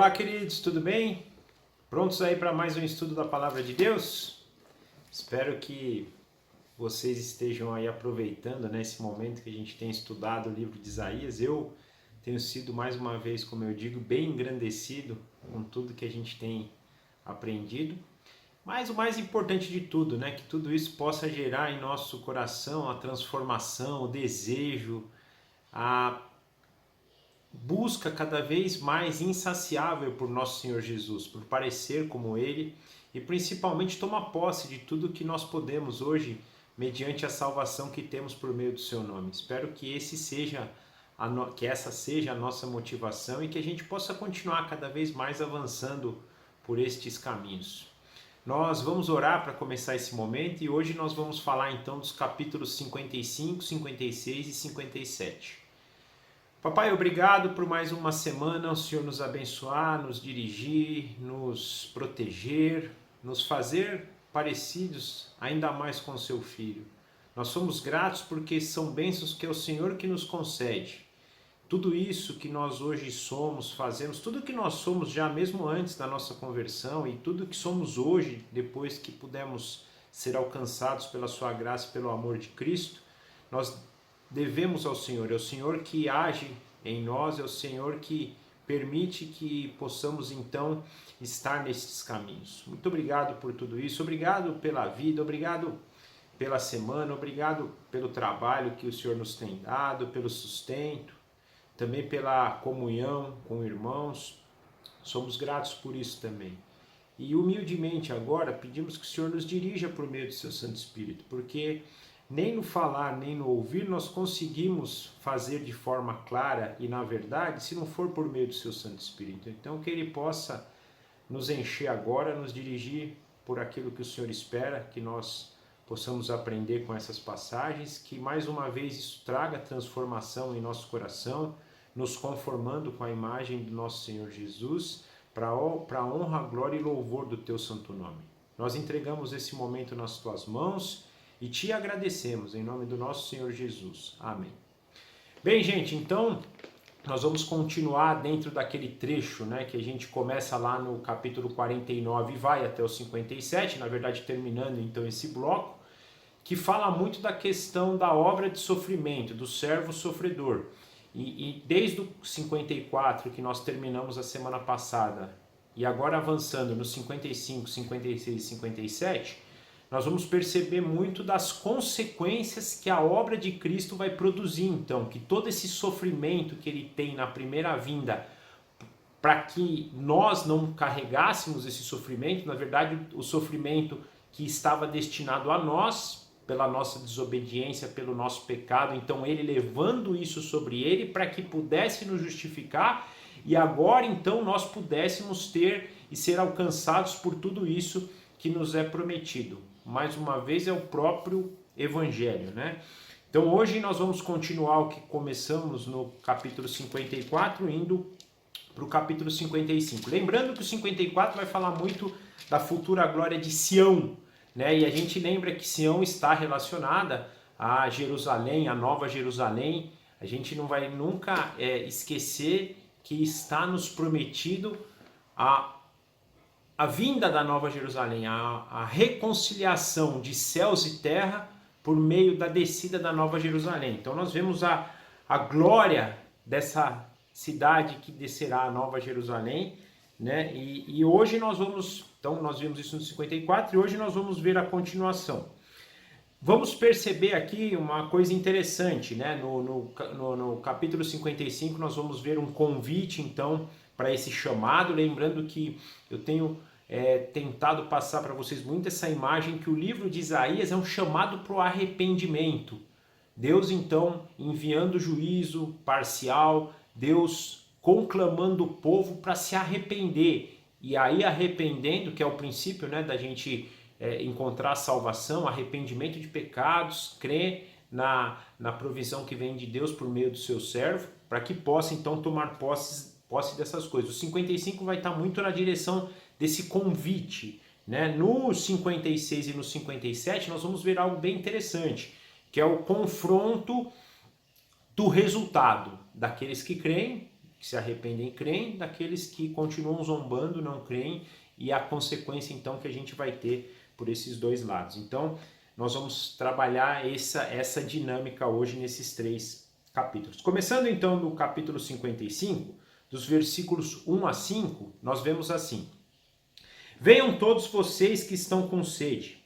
Olá, queridos, tudo bem? Prontos aí para mais um estudo da Palavra de Deus? Espero que vocês estejam aí aproveitando, né, esse momento que a gente tem estudado o livro de Isaías. Eu tenho sido, mais uma vez, como eu digo, bem engrandecido com tudo que a gente tem aprendido. Mas o mais importante de tudo, né, que tudo isso possa gerar em nosso coração a transformação, o desejo, a busca cada vez mais insaciável por nosso Senhor Jesus, por parecer como Ele e principalmente tomar posse de tudo que nós podemos hoje mediante a salvação que temos por meio do Seu nome. Espero que essa seja a nossa motivação e que a gente possa continuar cada vez mais avançando por estes caminhos. Nós vamos orar para começar esse momento e hoje nós vamos falar então dos capítulos 55, 56 e 57. Papai, obrigado por mais uma semana, o Senhor nos abençoar, nos dirigir, nos proteger, nos fazer parecidos ainda mais com o seu Filho. Nós somos gratos porque são bênçãos que é o Senhor que nos concede. Tudo isso que nós hoje somos, fazemos, tudo que nós somos já mesmo antes da nossa conversão e tudo que somos hoje, depois que pudemos ser alcançados pela sua graça e pelo amor de Cristo, nós devemos ao Senhor. É o Senhor que age em nós, é o Senhor que permite que possamos então estar nesses caminhos. Muito obrigado por tudo isso, obrigado pela vida, obrigado pela semana, obrigado pelo trabalho que o Senhor nos tem dado, pelo sustento, também pela comunhão com irmãos. Somos gratos por isso também. E humildemente agora pedimos que o Senhor nos dirija por meio do seu Santo Espírito, porque nem no falar, nem no ouvir nós conseguimos fazer de forma clara e na verdade, se não for por meio do seu Santo Espírito. Então que Ele possa nos encher agora, nos dirigir por aquilo que o Senhor espera, que nós possamos aprender com essas passagens, que mais uma vez isso traga transformação em nosso coração, nos conformando com a imagem do nosso Senhor Jesus, para a honra, glória e louvor do Teu santo nome. Nós entregamos esse momento nas Tuas mãos e Te agradecemos em nome do nosso Senhor Jesus. Amém. Bem, gente, então nós vamos continuar dentro daquele trecho, né, que a gente começa lá no capítulo 49 e vai até o 57, na verdade terminando então esse bloco, que fala muito da questão da obra de sofrimento, do servo sofredor. E desde o 54, que nós terminamos a semana passada, e agora avançando no 55, 56 e 57, nós vamos perceber muito das consequências que a obra de Cristo vai produzir, então, que todo esse sofrimento que ele tem na primeira vinda, para que nós não carregássemos esse sofrimento, na verdade, o sofrimento que estava destinado a nós, pela nossa desobediência, pelo nosso pecado, então ele levando isso sobre ele para que pudesse nos justificar e agora então nós pudéssemos ter e ser alcançados por tudo isso que nos é prometido. Mais uma vez é o próprio Evangelho, né? Então hoje nós vamos continuar o que começamos no capítulo 54, indo para o capítulo 55. Lembrando que o 54 vai falar muito da futura glória de Sião, né? E a gente lembra que Sião está relacionada a Jerusalém, a Nova Jerusalém. A gente não vai nunca esquecer que está nos prometido a vinda da Nova Jerusalém, a reconciliação de céus e terra por meio da descida da Nova Jerusalém. Então nós vemos a glória dessa cidade que descerá a Nova Jerusalém, né? E hoje nós vimos isso no 54 e hoje nós vamos ver a continuação. Vamos perceber aqui uma coisa interessante, né? No capítulo 55 nós vamos ver um convite então para esse chamado, lembrando que eu tenho tentado passar para vocês muito essa imagem que o livro de Isaías é um chamado para o arrependimento. Deus então enviando juízo parcial, Deus conclamando o povo para se arrepender. E aí arrependendo, que é o princípio, né, da gente encontrar salvação, arrependimento de pecados, crer na provisão que vem de Deus por meio do seu servo, para que possa então tomar posse dessas coisas. O 55 vai estar muito na direção desse convite, né? No 56 e no 57 nós vamos ver algo bem interessante, que é o confronto do resultado daqueles que creem que se arrependem e creem, daqueles que continuam zombando, não creem, e a consequência então que a gente vai ter por esses dois lados. Então, nós vamos trabalhar essa dinâmica hoje nesses 3 capítulos. Começando então no capítulo 55, dos versículos 1 a 5, nós vemos assim: Venham todos vocês que estão com sede,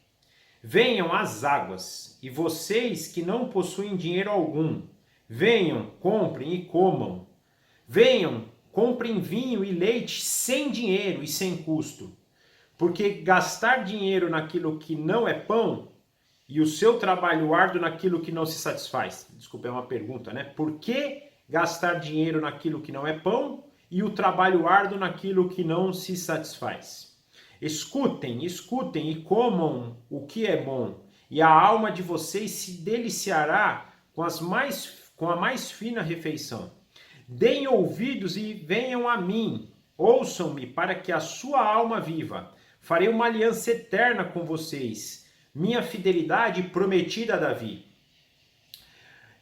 venham às águas, e vocês que não possuem dinheiro algum, venham, comprem e comam. Venham, comprem vinho e leite sem dinheiro e sem custo, porque gastar dinheiro naquilo que não é pão e o seu trabalho árduo naquilo que não se satisfaz. Desculpa, é uma pergunta, né? Por que gastar dinheiro naquilo que não é pão e o trabalho árduo naquilo que não se satisfaz? Escutem e comam o que é bom, e a alma de vocês se deliciará com a mais fina refeição. Deem ouvidos e venham a mim, ouçam-me para que a sua alma viva. Farei uma aliança eterna com vocês, minha fidelidade prometida a Davi.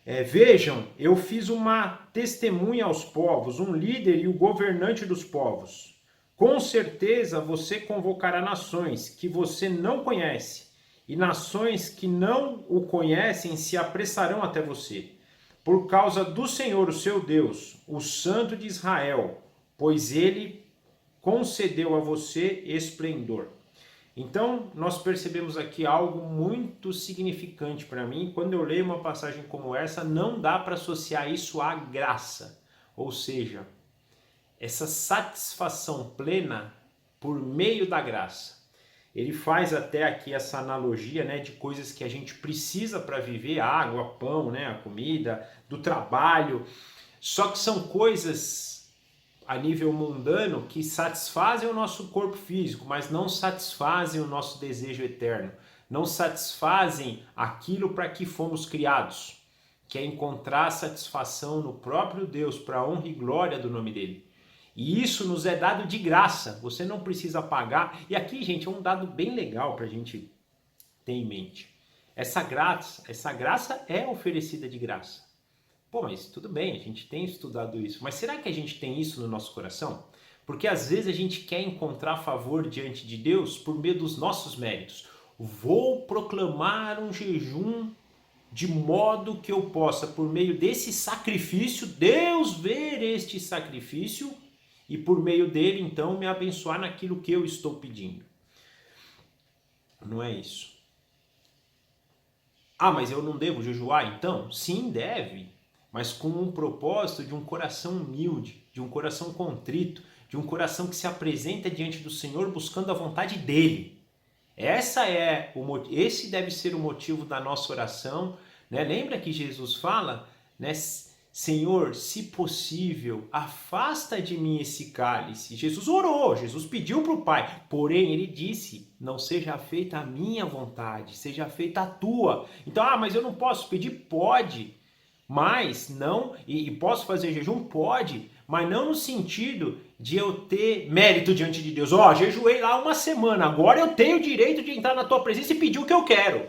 Vejam, eu fiz uma testemunha aos povos, um líder e o governante dos povos. Com certeza você convocará nações que você não conhece, e nações que não o conhecem se apressarão até você, por causa do Senhor, o seu Deus, o Santo de Israel, pois ele concedeu a você esplendor. Então, nós percebemos aqui algo muito significante para mim. Quando eu leio uma passagem como essa, não dá para associar isso à graça, ou seja, essa satisfação plena por meio da graça. Ele faz até aqui essa analogia, né, de coisas que a gente precisa para viver, a água, pão, né, a comida, do trabalho. Só que são coisas a nível mundano que satisfazem o nosso corpo físico, mas não satisfazem o nosso desejo eterno. Não satisfazem aquilo para que fomos criados, que é encontrar satisfação no próprio Deus, para a honra e glória do nome dele. E isso nos é dado de graça, você não precisa pagar. E aqui, gente, é um dado bem legal para a gente ter em mente. Essa graça é oferecida de graça. Pô, mas tudo bem, a gente tem estudado isso. Mas será que a gente tem isso no nosso coração? Porque às vezes a gente quer encontrar favor diante de Deus por meio dos nossos méritos. Vou proclamar um jejum de modo que eu possa, por meio desse sacrifício, Deus ver este sacrifício e por meio dele, então, me abençoar naquilo que eu estou pedindo. Não é isso. Ah, mas eu não devo jejuar, então? Sim, deve, mas com um propósito de um coração humilde, de um coração contrito, de um coração que se apresenta diante do Senhor buscando a vontade dele. Esse deve ser o motivo da nossa oração, né? Lembra que Jesus fala, né? Senhor, se possível, afasta de mim esse cálice. Jesus orou, Jesus pediu para o Pai, porém ele disse, não seja feita a minha vontade, seja feita a tua. Então, mas eu não posso pedir? Pode, mas não, e posso fazer jejum? Pode, mas não no sentido de eu ter mérito diante de Deus. Jejuei lá uma semana, agora eu tenho o direito de entrar na tua presença e pedir o que eu quero,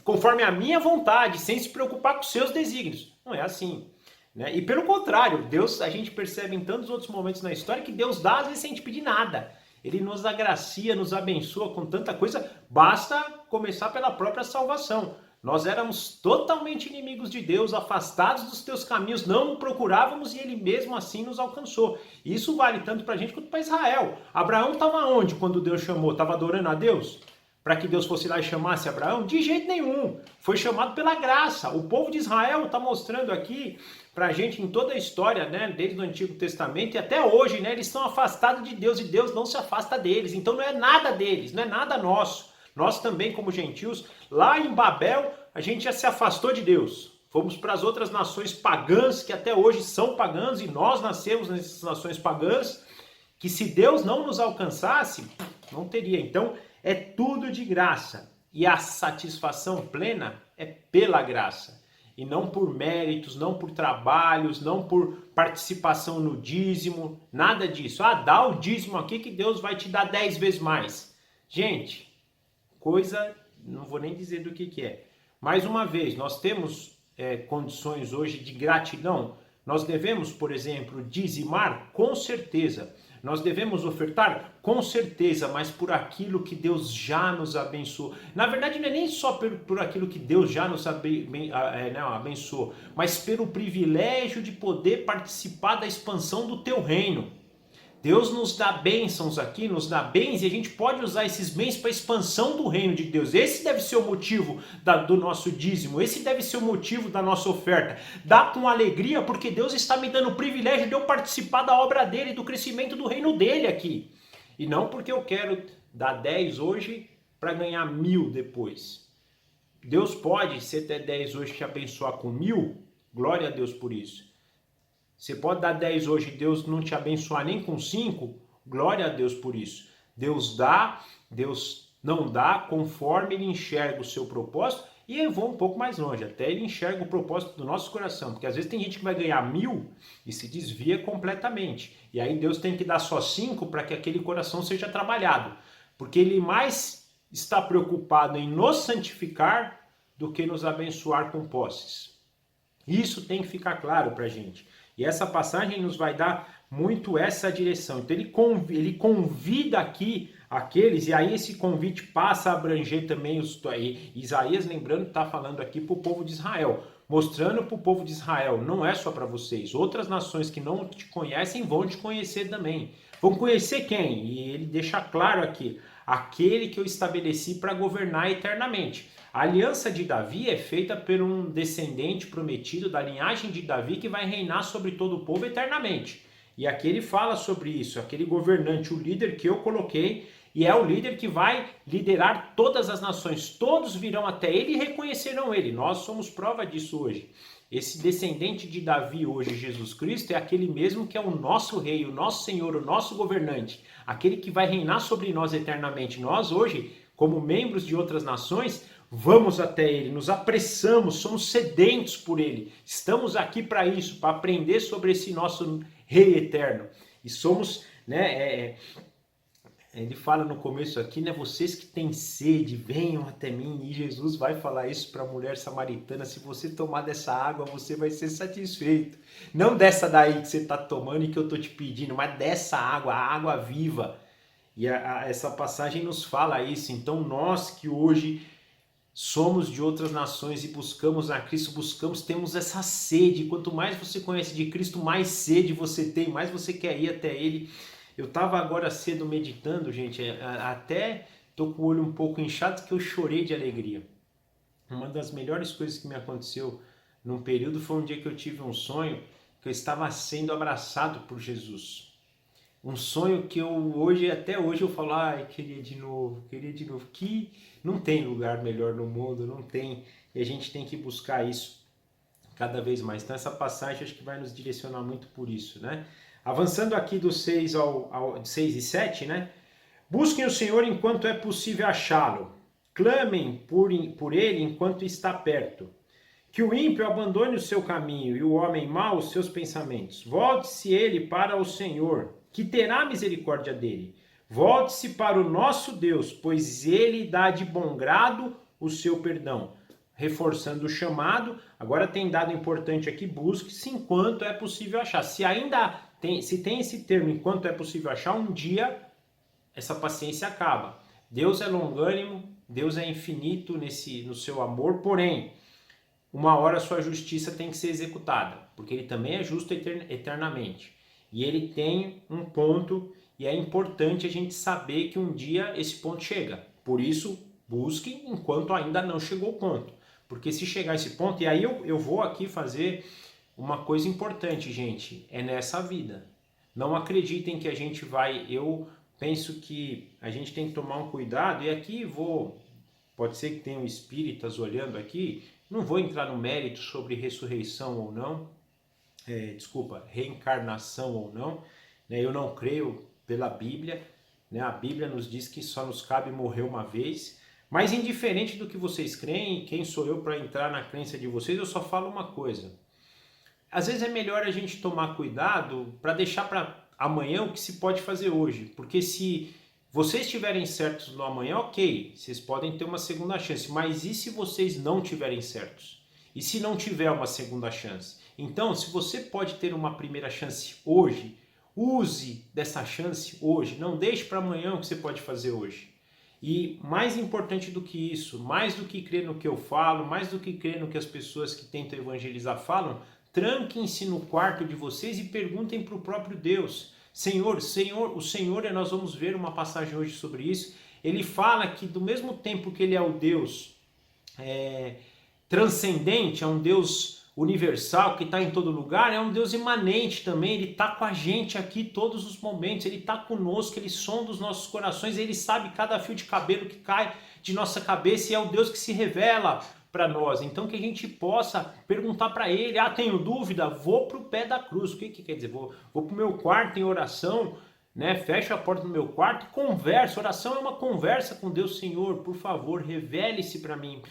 conforme a minha vontade, sem se preocupar com os seus desígnios. Não é assim. Né? E pelo contrário, Deus, a gente percebe em tantos outros momentos na história que Deus dá às vezes sem a gente pedir nada. Ele nos agracia, nos abençoa com tanta coisa, basta começar pela própria salvação. Nós éramos totalmente inimigos de Deus, afastados dos teus caminhos, não o procurávamos e ele mesmo assim nos alcançou. Isso vale tanto para a gente quanto para Israel. Abraão estava onde quando Deus chamou? Estava adorando a Deus? Para que Deus fosse lá e chamasse Abraão? De jeito nenhum. Foi chamado pela graça. O povo de Israel está mostrando aqui para a gente em toda a história, né, desde o Antigo Testamento e até hoje, né, eles estão afastados de Deus e Deus não se afasta deles. Então não é nada deles, não é nada nosso. Nós também, como gentios, lá em Babel, a gente já se afastou de Deus. Fomos para as outras nações pagãs, que até hoje são pagãs, e nós nascemos nessas nações pagãs, que se Deus não nos alcançasse, não teria. Então, é tudo de graça. E a satisfação plena é pela graça. E não por méritos, não por trabalhos, não por participação no dízimo, nada disso. Dá o dízimo aqui que Deus vai te dar 10 vezes mais. Gente, coisa, não vou nem dizer do que é. Mais uma vez, nós temos condições hoje de gratidão Nós devemos, por exemplo, dizimar? Com certeza. Nós devemos ofertar? Com certeza, mas por aquilo que Deus já nos abençoou. Na verdade, não é nem só por aquilo que Deus já nos abençoou, mas pelo privilégio de poder participar da expansão do teu reino. Deus nos dá bênçãos aqui, nos dá bens, e a gente pode usar esses bens para a expansão do reino de Deus. Esse deve ser o motivo do nosso dízimo, esse deve ser o motivo da nossa oferta. Dá com alegria, porque Deus está me dando o privilégio de eu participar da obra dele, do crescimento do reino dele aqui. E não porque eu quero dar 10 hoje para ganhar 1000 depois. Deus pode, se der 10 hoje, te abençoar com 1000, glória a Deus por isso. Você pode dar 10 hoje e Deus não te abençoar nem com 5, glória a Deus por isso. Deus dá, Deus não dá, conforme Ele enxerga o seu propósito, e eu vou um pouco mais longe, até Ele enxerga o propósito do nosso coração, porque às vezes tem gente que vai ganhar 1000 e se desvia completamente, e aí Deus tem que dar só 5 para que aquele coração seja trabalhado, porque Ele mais está preocupado em nos santificar do que nos abençoar com posses. Isso tem que ficar claro para a gente. E essa passagem nos vai dar muito essa direção. Então ele convida aqui aqueles, e aí esse convite passa a abranger também Isaías, lembrando, está falando aqui para o povo de Israel, mostrando para o povo de Israel, não é só para vocês, outras nações que não te conhecem vão te conhecer também. Vão conhecer quem? E ele deixa claro aqui, aquele que eu estabeleci para governar eternamente. A aliança de Davi é feita por um descendente prometido da linhagem de Davi que vai reinar sobre todo o povo eternamente. E aqui ele fala sobre isso, aquele governante, o líder que eu coloquei, e é o líder que vai liderar todas as nações. Todos virão até ele e reconhecerão ele. Nós somos prova disso hoje. Esse descendente de Davi hoje, Jesus Cristo, é aquele mesmo que é o nosso rei, o nosso Senhor, o nosso governante. Aquele que vai reinar sobre nós eternamente. Nós hoje, como membros de outras nações, vamos até ele, nos apressamos, somos sedentos por ele. Estamos aqui para isso, para aprender sobre esse nosso rei eterno. E somos, ele fala no começo aqui, vocês que têm sede, venham até mim. E Jesus vai falar isso para a mulher samaritana: se você tomar dessa água, você vai ser satisfeito. Não dessa daí que você está tomando e que eu estou te pedindo, mas dessa água, a água viva. E essa passagem nos fala isso. Então nós que hoje somos de outras nações e buscamos a Cristo, temos essa sede. Quanto mais você conhece de Cristo, mais sede você tem, mais você quer ir até Ele. Eu estava agora cedo meditando, gente, até estou com o olho um pouco inchado, que eu chorei de alegria. Uma das melhores coisas que me aconteceu num período foi um dia que eu tive um sonho que eu estava sendo abraçado por Jesus. Um sonho que até hoje eu falo, queria de novo, que não tem lugar melhor no mundo, não tem, e a gente tem que buscar isso cada vez mais. Então essa passagem acho que vai nos direcionar muito por isso, Avançando aqui do 6 6 e 7, Busquem o Senhor enquanto é possível achá-lo, clamem por ele enquanto está perto. Que o ímpio abandone o seu caminho e o homem mau os seus pensamentos. Volte-se ele para o Senhor, que terá misericórdia dele. Volte-se para o nosso Deus, pois ele dá de bom grado o seu perdão. Reforçando o chamado, agora tem dado importante aqui, busque-se enquanto é possível achar. Se tem esse termo, enquanto é possível achar, um dia essa paciência acaba. Deus é longânimo, Deus é infinito no seu amor, porém, uma hora a sua justiça tem que ser executada, porque ele também é justo eternamente. E ele tem um ponto, e é importante a gente saber que um dia esse ponto chega. Por isso, busque enquanto ainda não chegou o ponto. Porque se chegar esse ponto, e aí eu vou aqui fazer uma coisa importante, gente, é nessa vida. Não acreditem que a gente eu penso que a gente tem que tomar um cuidado, e aqui pode ser que tenham espíritas olhando aqui, não vou entrar no mérito sobre ressurreição ou não, reencarnação ou não, eu não creio pela Bíblia, a Bíblia nos diz que só nos cabe morrer uma vez, mas indiferente do que vocês creem, quem sou eu para entrar na crença de vocês, eu só falo uma coisa. Às vezes é melhor a gente tomar cuidado para deixar para amanhã o que se pode fazer hoje, porque se vocês estiverem certos no amanhã, ok, vocês podem ter uma segunda chance, mas e se vocês não tiverem certos? E se não tiver uma segunda chance? Então, se você pode ter uma primeira chance hoje, use dessa chance hoje. Não deixe para amanhã o que você pode fazer hoje. E mais importante do que isso, mais do que crer no que eu falo, mais do que crer no que as pessoas que tentam evangelizar falam, tranquem-se no quarto de vocês e perguntem para o próprio Deus. Senhor, o Senhor, nós vamos ver uma passagem hoje sobre isso, ele fala que do mesmo tempo que ele é o Deus transcendente, é um Deus universal que está em todo lugar, é um Deus imanente também, ele está com a gente aqui todos os momentos, ele está conosco, ele sonda os nossos corações, ele sabe cada fio de cabelo que cai de nossa cabeça e é o Deus que se revela para nós. Então que a gente possa perguntar para ele, tenho dúvida? Vou para o pé da cruz. O que quer dizer? Vou para o meu quarto em oração, né? Fecho a porta do meu quarto e converso. Oração é uma conversa com Deus. Senhor, por favor, revele-se para mim.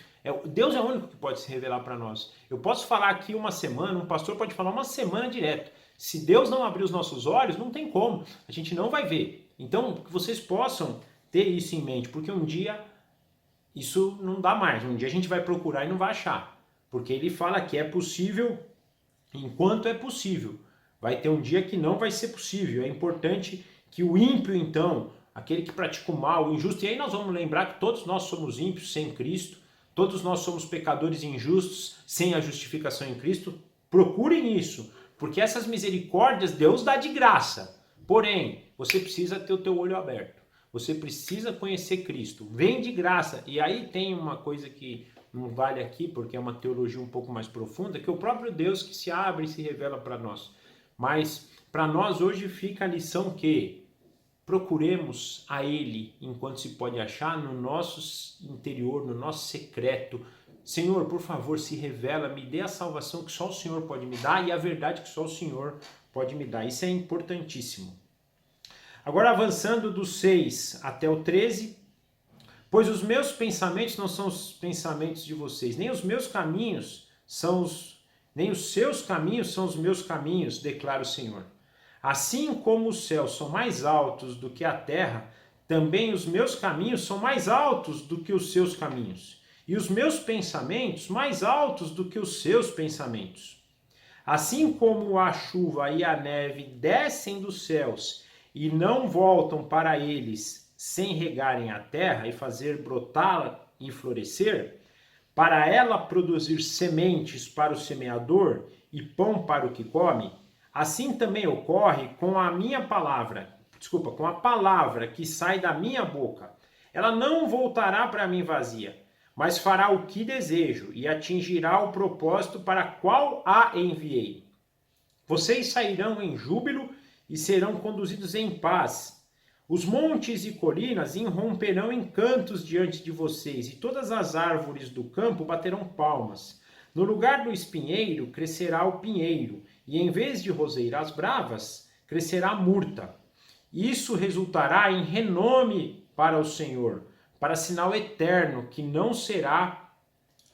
Deus é o único que pode se revelar para nós. Eu posso falar aqui uma semana, um pastor pode falar uma semana direto. Se Deus não abrir os nossos olhos, não tem como. A gente não vai ver. Então, que vocês possam ter isso em mente, porque um dia isso não dá mais. Um dia a gente vai procurar e não vai achar. Porque ele fala que é possível enquanto é possível. Vai ter um dia que não vai ser possível. É importante que o ímpio, então, aquele que pratica o mal, o injusto, e aí nós vamos lembrar que todos nós somos ímpios sem Cristo, todos nós somos pecadores injustos sem a justificação em Cristo. Procurem isso, porque essas misericórdias Deus dá de graça. Porém, você precisa ter o teu olho aberto. Você precisa conhecer Cristo. Vem de graça. E aí tem uma coisa que não vale aqui, porque é uma teologia um pouco mais profunda, que é o próprio Deus que se abre e se revela para nós. Mas para nós hoje fica a lição que procuremos a Ele enquanto se pode achar no nosso interior, no nosso secreto. Senhor, por favor, se revela, me dê a salvação que só o Senhor pode me dar e a verdade que só o Senhor pode me dar. Isso é importantíssimo. Agora avançando do 6 até o 13, pois os meus pensamentos não são os pensamentos de vocês, nem os meus caminhos nem os seus caminhos são os meus caminhos, declara o Senhor. Assim como os céus são mais altos do que a terra, também os meus caminhos são mais altos do que os seus caminhos, e os meus pensamentos mais altos do que os seus pensamentos. Assim como a chuva e a neve descem dos céus e não voltam para eles sem regarem a terra e fazer brotá-la e florescer, para ela produzir sementes para o semeador e pão para o que come, assim também ocorre com a com a palavra que sai da minha boca. Ela não voltará para mim vazia, mas fará o que desejo e atingirá o propósito para qual a enviei. Vocês sairão em júbilo e serão conduzidos em paz. Os montes e colinas irromperão em cantos diante de vocês, e todas as árvores do campo baterão palmas. No lugar do espinheiro crescerá o pinheiro, e em vez de roseiras bravas, crescerá a murta. Isso resultará em renome para o Senhor, para sinal eterno que não será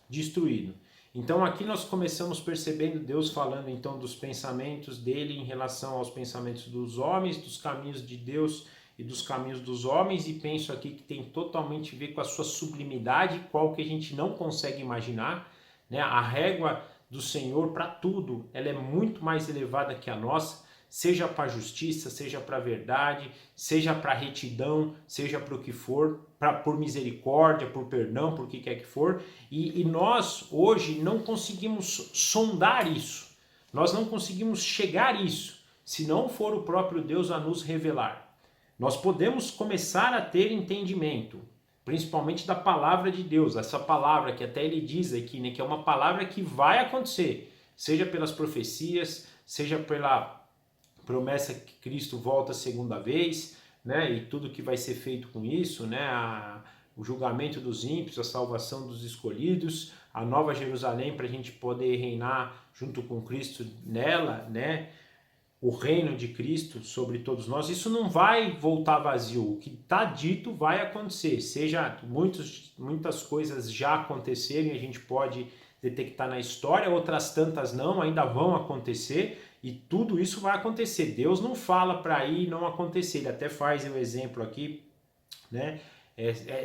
destruído. Então aqui nós começamos percebendo Deus falando então dos pensamentos dele em relação aos pensamentos dos homens, dos caminhos de Deus e dos caminhos dos homens, e penso aqui que tem totalmente a ver com a sua sublimidade, qual que a gente não consegue imaginar, né? A régua do Senhor para tudo, ela é muito mais elevada que a nossa, seja para a justiça, seja para a verdade, seja para a retidão, seja para o que for, por misericórdia, por perdão, por que quer que for, e nós hoje não conseguimos sondar isso, nós não conseguimos chegar a isso, se não for o próprio Deus a nos revelar. Nós podemos começar a ter entendimento, principalmente da palavra de Deus, essa palavra que até ele diz aqui, né, que é uma palavra que vai acontecer, seja pelas profecias, seja pela promessa que Cristo volta a segunda vez, né, e tudo que vai ser feito com isso, né, o julgamento dos ímpios, a salvação dos escolhidos, a nova Jerusalém para a gente poder reinar junto com Cristo nela, né, o reino de Cristo sobre todos nós. Isso não vai voltar vazio, o que está dito vai acontecer, seja muitas coisas já acontecerem, a gente pode detectar na história, outras tantas não, ainda vão acontecer, e tudo isso vai acontecer. Deus não fala para ir não acontecer, ele até faz o exemplo aqui, né?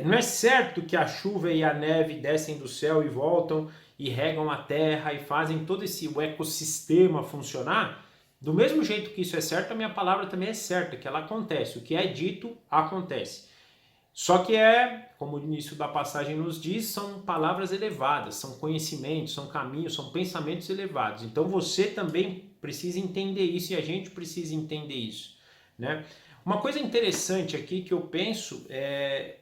Não é certo que a chuva e a neve descem do céu e voltam e regam a terra e fazem todo o ecossistema funcionar. Do mesmo jeito que isso é certo, a minha palavra também é certa, que ela acontece. O que é dito, acontece. Só que como o início da passagem nos diz, são palavras elevadas, são conhecimentos, são caminhos, são pensamentos elevados. Então você também precisa entender isso e a gente precisa entender isso, né? Uma coisa interessante aqui que eu penso é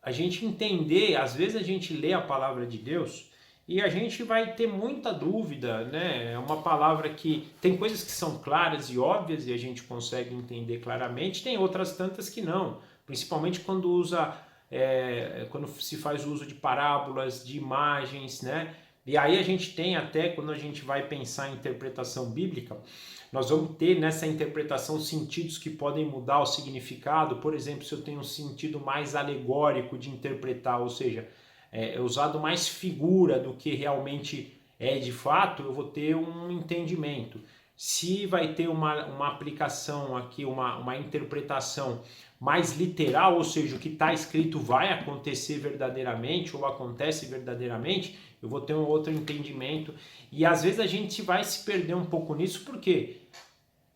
a gente entender, às vezes a gente lê a palavra de Deus e a gente vai ter muita dúvida, né? É uma palavra que tem coisas que são claras e óbvias e a gente consegue entender claramente, tem outras tantas que não, principalmente quando quando se faz uso de parábolas, de imagens, né? E aí a gente tem até, quando a gente vai pensar em interpretação bíblica, nós vamos ter nessa interpretação sentidos que podem mudar o significado. Por exemplo, se eu tenho um sentido mais alegórico de interpretar, ou seja, é usado mais figura do que realmente é de fato, eu vou ter um entendimento. Se vai ter uma aplicação aqui, uma interpretação mais literal, ou seja, o que está escrito vai acontecer verdadeiramente ou acontece verdadeiramente, eu vou ter um outro entendimento. E às vezes a gente vai se perder um pouco nisso, porque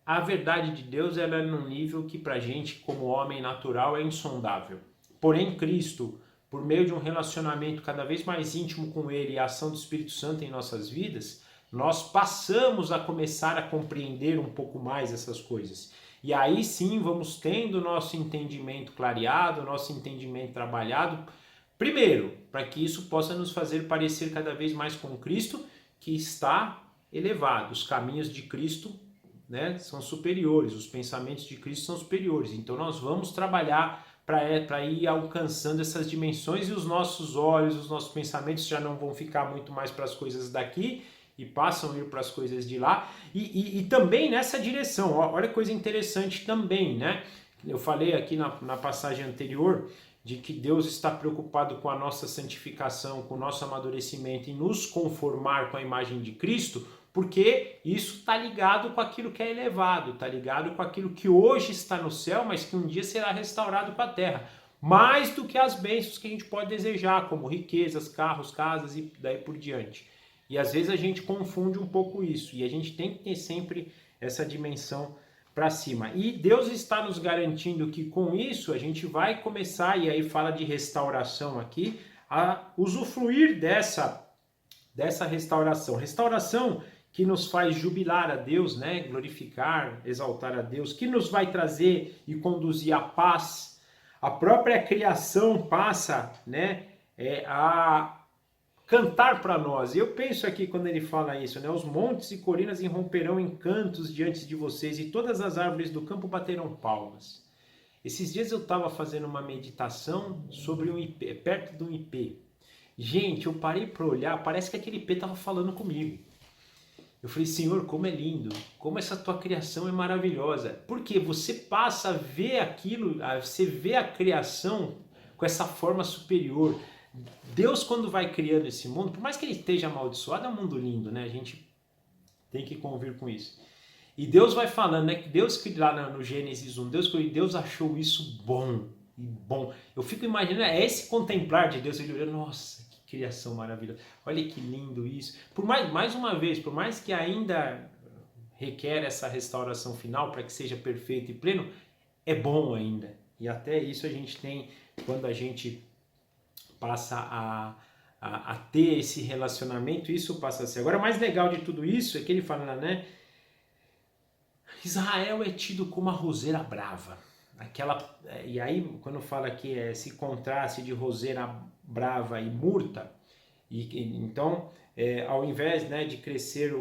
a verdade de Deus ela é num nível que pra gente, como homem natural, é insondável. Porém, Cristo, por meio de um relacionamento cada vez mais íntimo com Ele e a ação do Espírito Santo em nossas vidas, nós passamos a começar a compreender um pouco mais essas coisas. E aí sim vamos tendo nosso entendimento clareado, nosso entendimento trabalhado, primeiro, para que isso possa nos fazer parecer cada vez mais com Cristo, que está elevado. Os caminhos de Cristo, né, são superiores, os pensamentos de Cristo são superiores. Então nós vamos trabalhar para ir alcançando essas dimensões e os nossos olhos, os nossos pensamentos já não vão ficar muito mais para as coisas daqui e passam a ir para as coisas de lá. E também nessa direção, olha que coisa interessante também, né? Eu falei aqui na passagem anterior de que Deus está preocupado com a nossa santificação, com o nosso amadurecimento e nos conformar com a imagem de Cristo, porque isso está ligado com aquilo que é elevado, está ligado com aquilo que hoje está no céu, mas que um dia será restaurado com a terra. Mais do que as bênçãos que a gente pode desejar, como riquezas, carros, casas e daí por diante. E às vezes a gente confunde um pouco isso, e a gente tem que ter sempre essa dimensão para cima. E Deus está nos garantindo que com isso a gente vai começar, e aí fala de restauração aqui, a usufruir dessa restauração. Restauração que nos faz jubilar a Deus, né? Glorificar, exaltar a Deus, que nos vai trazer e conduzir à paz. A própria criação passa, né, a cantar para nós. E eu penso aqui quando ele fala isso, né? Os montes e colinas irromperão em cantos diante de vocês e todas as árvores do campo baterão palmas. Esses dias eu estava fazendo uma meditação sobre um ipê, perto de um ipê. Gente, eu parei para olhar, parece que aquele ipê estava falando comigo. Eu falei, Senhor, como é lindo, como essa tua criação é maravilhosa. Porque você passa a ver aquilo, você vê a criação com essa forma superior. Deus, quando vai criando esse mundo, por mais que ele esteja amaldiçoado, é um mundo lindo, né? A gente tem que convir com isso. E Deus vai falando, né? Que Deus, lá no Gênesis 1, Deus achou isso bom e bom. Eu fico imaginando, é esse contemplar de Deus, ele olhando, nossa, que criação maravilhosa. Olha que lindo isso. Mais uma vez, por mais que ainda requer essa restauração final para que seja perfeito e pleno, é bom ainda. E até isso a gente tem, quando a gente passa a ter esse relacionamento, isso passa a ser. Agora, o mais legal de tudo isso é que ele fala, né? Israel é tido como a roseira brava. E aí, quando fala que é esse contraste de roseira brava e murta, então, ao invés, né, de crescer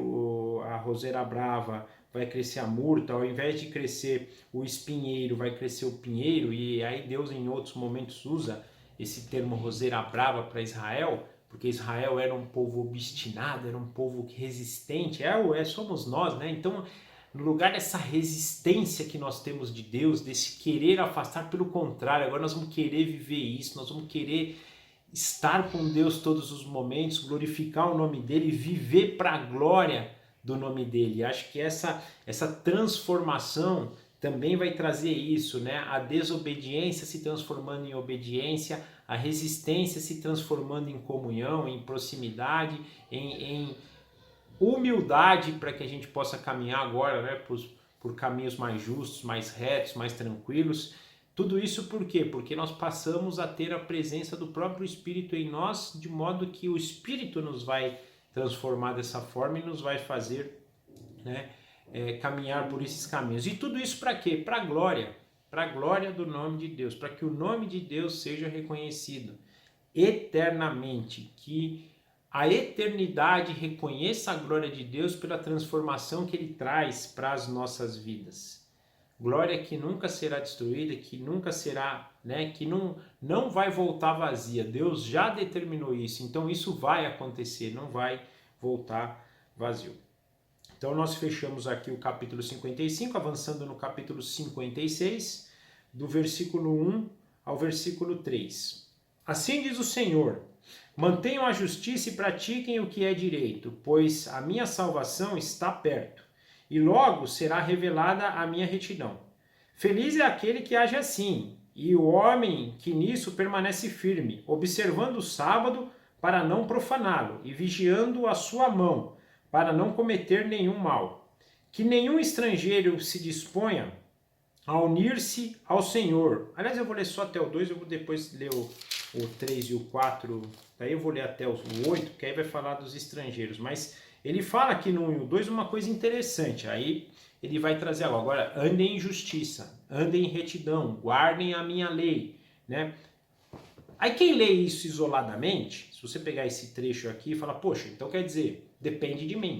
a roseira brava, vai crescer a murta, ao invés de crescer o espinheiro, vai crescer o pinheiro, e aí Deus em outros momentos usa esse termo roseira brava para Israel, porque Israel era um povo obstinado, era um povo resistente, somos nós, né? Então, no lugar dessa resistência que nós temos de Deus, desse querer afastar, pelo contrário, agora nós vamos querer viver isso, nós vamos querer estar com Deus todos os momentos, glorificar o nome dele, viver para a glória do nome dele. Acho que essa transformação também vai trazer isso, né? A desobediência se transformando em obediência, a resistência se transformando em comunhão, em proximidade, em humildade, para que a gente possa caminhar agora, né, por caminhos mais justos, mais retos, mais tranquilos. Tudo isso por quê? Porque nós passamos a ter a presença do próprio Espírito em nós, de modo que o Espírito nos vai transformar dessa forma e nos vai fazer, né, caminhar por esses caminhos. E tudo isso para quê? Para a glória do nome de Deus, para que o nome de Deus seja reconhecido eternamente, que a eternidade reconheça a glória de Deus pela transformação que Ele traz para as nossas vidas. Glória que nunca será destruída, que nunca será, né, que não vai voltar vazia. Deus já determinou isso, então isso vai acontecer, não vai voltar vazio. Então nós fechamos aqui o capítulo 55, avançando no capítulo 56, do versículo 1 ao versículo 3. Assim diz o Senhor: mantenham a justiça e pratiquem o que é direito, pois a minha salvação está perto, e logo será revelada a minha retidão. Feliz é aquele que age assim, e o homem que nisso permanece firme, observando o sábado para não profaná-lo, e vigiando a sua mão, para não cometer nenhum mal. Que nenhum estrangeiro se disponha a unir-se ao Senhor. Aliás, eu vou ler só até o 2, eu vou depois ler o 3 e o 4, daí eu vou ler até o 8, que aí vai falar dos estrangeiros. Mas ele fala aqui no 1 e o 2 uma coisa interessante, aí ele vai trazer agora, andem em justiça, andem em retidão, guardem a minha lei, né? Aí quem lê isso isoladamente, se você pegar esse trecho aqui e falar, poxa, então quer dizer, depende de mim.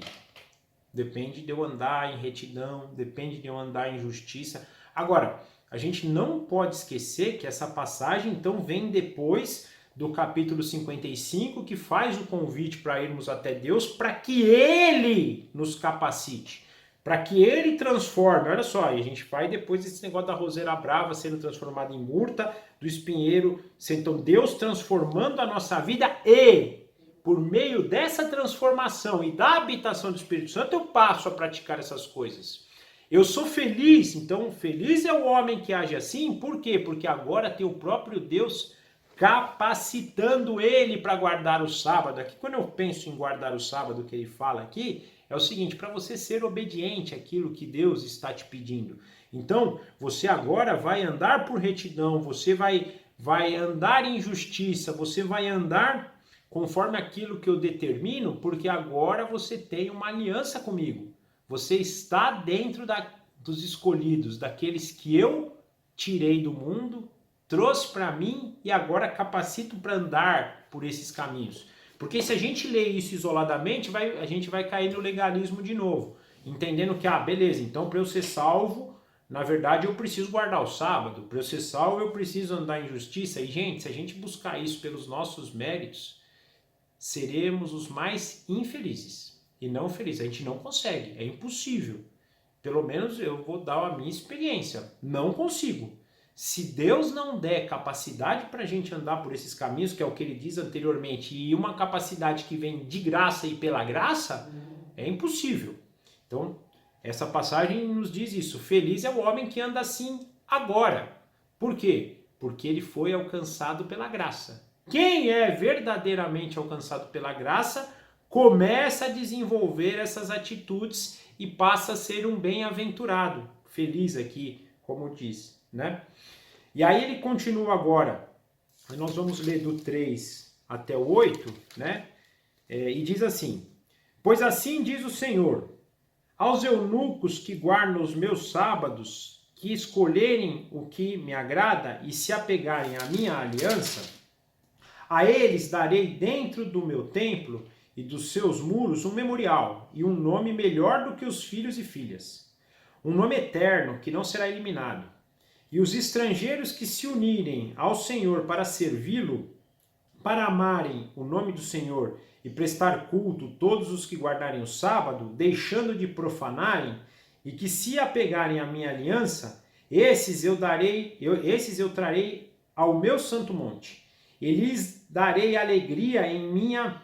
Depende de eu andar em retidão, depende de eu andar em justiça. Agora, a gente não pode esquecer que essa passagem então vem depois do capítulo 55, que faz o convite para irmos até Deus, para que Ele nos capacite, para que Ele transforme. Olha só, e a gente vai depois desse negócio da roseira brava sendo transformada em murta, do espinheiro, então Deus transformando a nossa vida, e por meio dessa transformação e da habitação do Espírito Santo eu passo a praticar essas coisas. Eu sou feliz, então feliz é o homem que age assim, por quê? Porque agora tem o próprio Deus capacitando ele para guardar o sábado. Aqui, quando eu penso em guardar o sábado, que ele fala aqui, é o seguinte, para você ser obediente àquilo que Deus está te pedindo. Então, você agora vai andar por retidão, você vai andar em justiça, você vai andar conforme aquilo que eu determino, porque agora você tem uma aliança comigo. Você está dentro dos escolhidos, daqueles que eu tirei do mundo, trouxe para mim e agora capacito para andar por esses caminhos. Porque se a gente lê isso isoladamente, a gente vai cair no legalismo de novo. Entendendo que, beleza, então para eu ser salvo, na verdade eu preciso guardar o sábado. Para eu ser salvo eu preciso andar em justiça. E gente, se a gente buscar isso pelos nossos méritos, seremos os mais infelizes e não felizes. A gente não consegue, é impossível. Pelo menos eu vou dar a minha experiência. Não consigo. Se Deus não der capacidade para a gente andar por esses caminhos, que é o que ele diz anteriormente, e uma capacidade que vem de graça e pela graça, é impossível. Então, essa passagem nos diz isso. Feliz é o homem que anda assim agora. Por quê? Porque ele foi alcançado pela graça. Quem é verdadeiramente alcançado pela graça, começa a desenvolver essas atitudes e passa a ser um bem-aventurado. Feliz aqui, como diz, né? E aí ele continua agora, nós vamos ler do 3 até o 8, né? E diz assim: pois assim diz o Senhor, aos eunucos que guardam os meus sábados, que escolherem o que me agrada e se apegarem à minha aliança, a eles darei dentro do meu templo e dos seus muros um memorial e um nome melhor do que os filhos e filhas, um nome eterno que não será eliminado. E os estrangeiros que se unirem ao Senhor para servi-lo, para amarem o nome do Senhor e prestar culto todos os que guardarem o sábado, deixando de profanarem, e que se apegarem à minha aliança, esses eu trarei ao meu santo monte, e lhes darei alegria em minha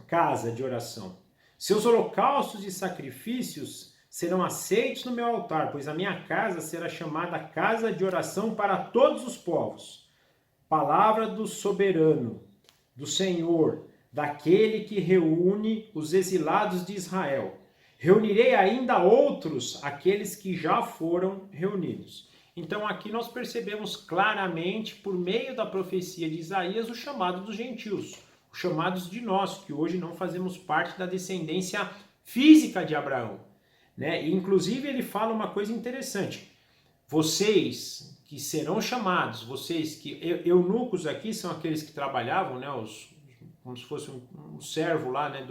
casa de oração. Seus holocaustos e sacrifícios serão aceitos no meu altar, pois a minha casa será chamada casa de oração para todos os povos. Palavra do soberano, do Senhor, daquele que reúne os exilados de Israel. Reunirei ainda outros, aqueles que já foram reunidos. Então aqui nós percebemos claramente, por meio da profecia de Isaías, o chamado dos gentios, os chamados de nós, que hoje não fazemos parte da descendência física de Abraão. Né? E, inclusive ele fala uma coisa interessante, vocês que serão chamados, vocês que, eunucos aqui são aqueles que trabalhavam, né, como se fosse um servo lá, né,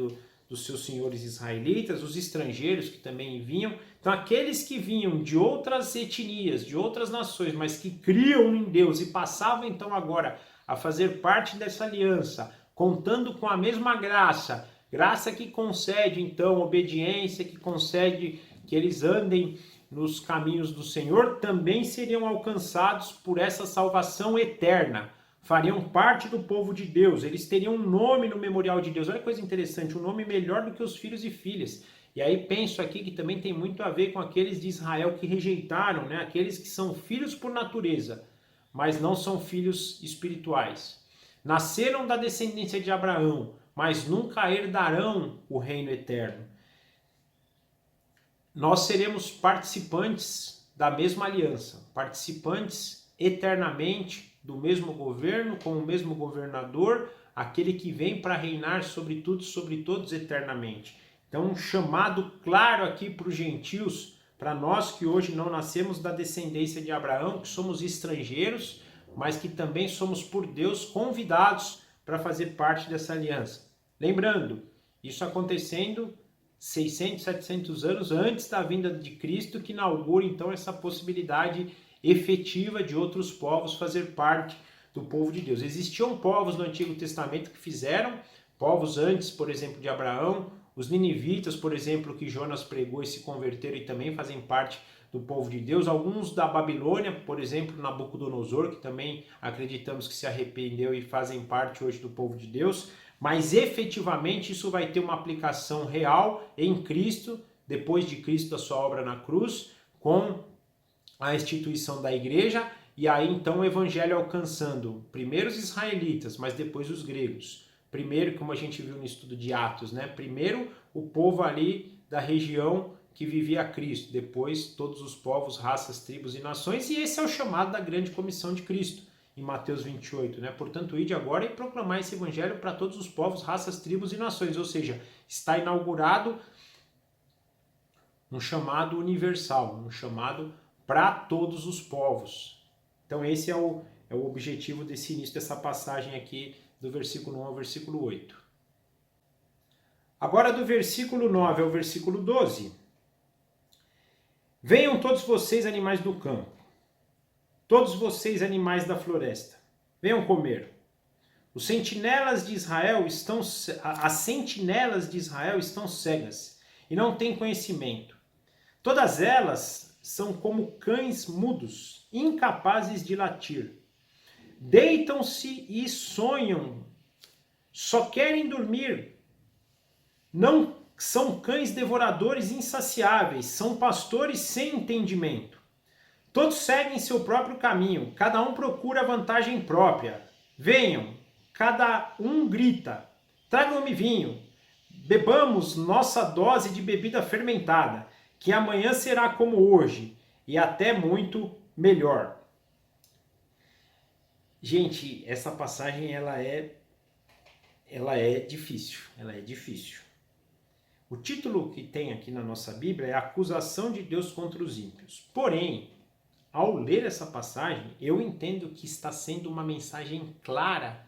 dos seus senhores israelitas, os estrangeiros que também vinham, então aqueles que vinham de outras etnias, de outras nações, mas que criam em Deus e passavam então agora a fazer parte dessa aliança, contando com a mesma graça, graça que concede então obediência, que concede que eles andem nos caminhos do Senhor, também seriam alcançados por essa salvação eterna, fariam parte do povo de Deus, eles teriam um nome no memorial de Deus. Olha que coisa interessante, um nome melhor do que os filhos e filhas. E aí penso aqui que também tem muito a ver com aqueles de Israel que rejeitaram, né? Aqueles que são filhos por natureza, mas não são filhos espirituais. Nasceram da descendência de Abraão, mas nunca herdarão o reino eterno. Nós seremos participantes da mesma aliança, participantes eternamente do mesmo governo, com o mesmo governador, aquele que vem para reinar sobre tudo e sobre todos eternamente. Então, um chamado claro aqui para os gentios, para nós que hoje não nascemos da descendência de Abraão, que somos estrangeiros, mas que também somos por Deus convidados para fazer parte dessa aliança. Lembrando, isso acontecendo 600, 700 anos antes da vinda de Cristo, que inaugura então essa possibilidade efetiva de outros povos fazer parte do povo de Deus. Existiam povos no Antigo Testamento que fizeram, povos antes, por exemplo, de Abraão, os ninivitas, por exemplo, que Jonas pregou e se converteram e também fazem parte do povo de Deus, alguns da Babilônia, por exemplo, Nabucodonosor, que também acreditamos que se arrependeu e fazem parte hoje do povo de Deus, mas efetivamente isso vai ter uma aplicação real em Cristo, depois de Cristo, a sua obra na cruz, com a instituição da igreja, e aí então o evangelho alcançando primeiro os israelitas, mas depois os gregos. Primeiro, como a gente viu no estudo de Atos, né? Primeiro o povo ali da região que vivia Cristo, depois todos os povos, raças, tribos e nações, e esse é o chamado da grande comissão de Cristo, em Mateus 28, né? Portanto, ide agora e proclamar esse evangelho para todos os povos, raças, tribos e nações, ou seja, está inaugurado um chamado universal, um chamado para todos os povos. Então esse é o objetivo desse início dessa passagem aqui, do versículo 1 ao versículo 8. Agora do versículo 9 ao versículo 12. Venham todos vocês, animais do campo, todos vocês, animais da floresta, venham comer. As sentinelas de Israel estão cegas e não têm conhecimento. Todas elas são como cães mudos, incapazes de latir. Deitam-se e sonham, só querem dormir. Não são cães devoradores insaciáveis, são pastores sem entendimento. Todos seguem seu próprio caminho, cada um procura a vantagem própria. Venham, cada um grita, tragam-me vinho, bebamos nossa dose de bebida fermentada, que amanhã será como hoje, e até muito melhor. Gente, essa passagem ela é difícil. O título que tem aqui na nossa Bíblia é Acusação de Deus contra os ímpios. Porém, ao ler essa passagem, eu entendo que está sendo uma mensagem clara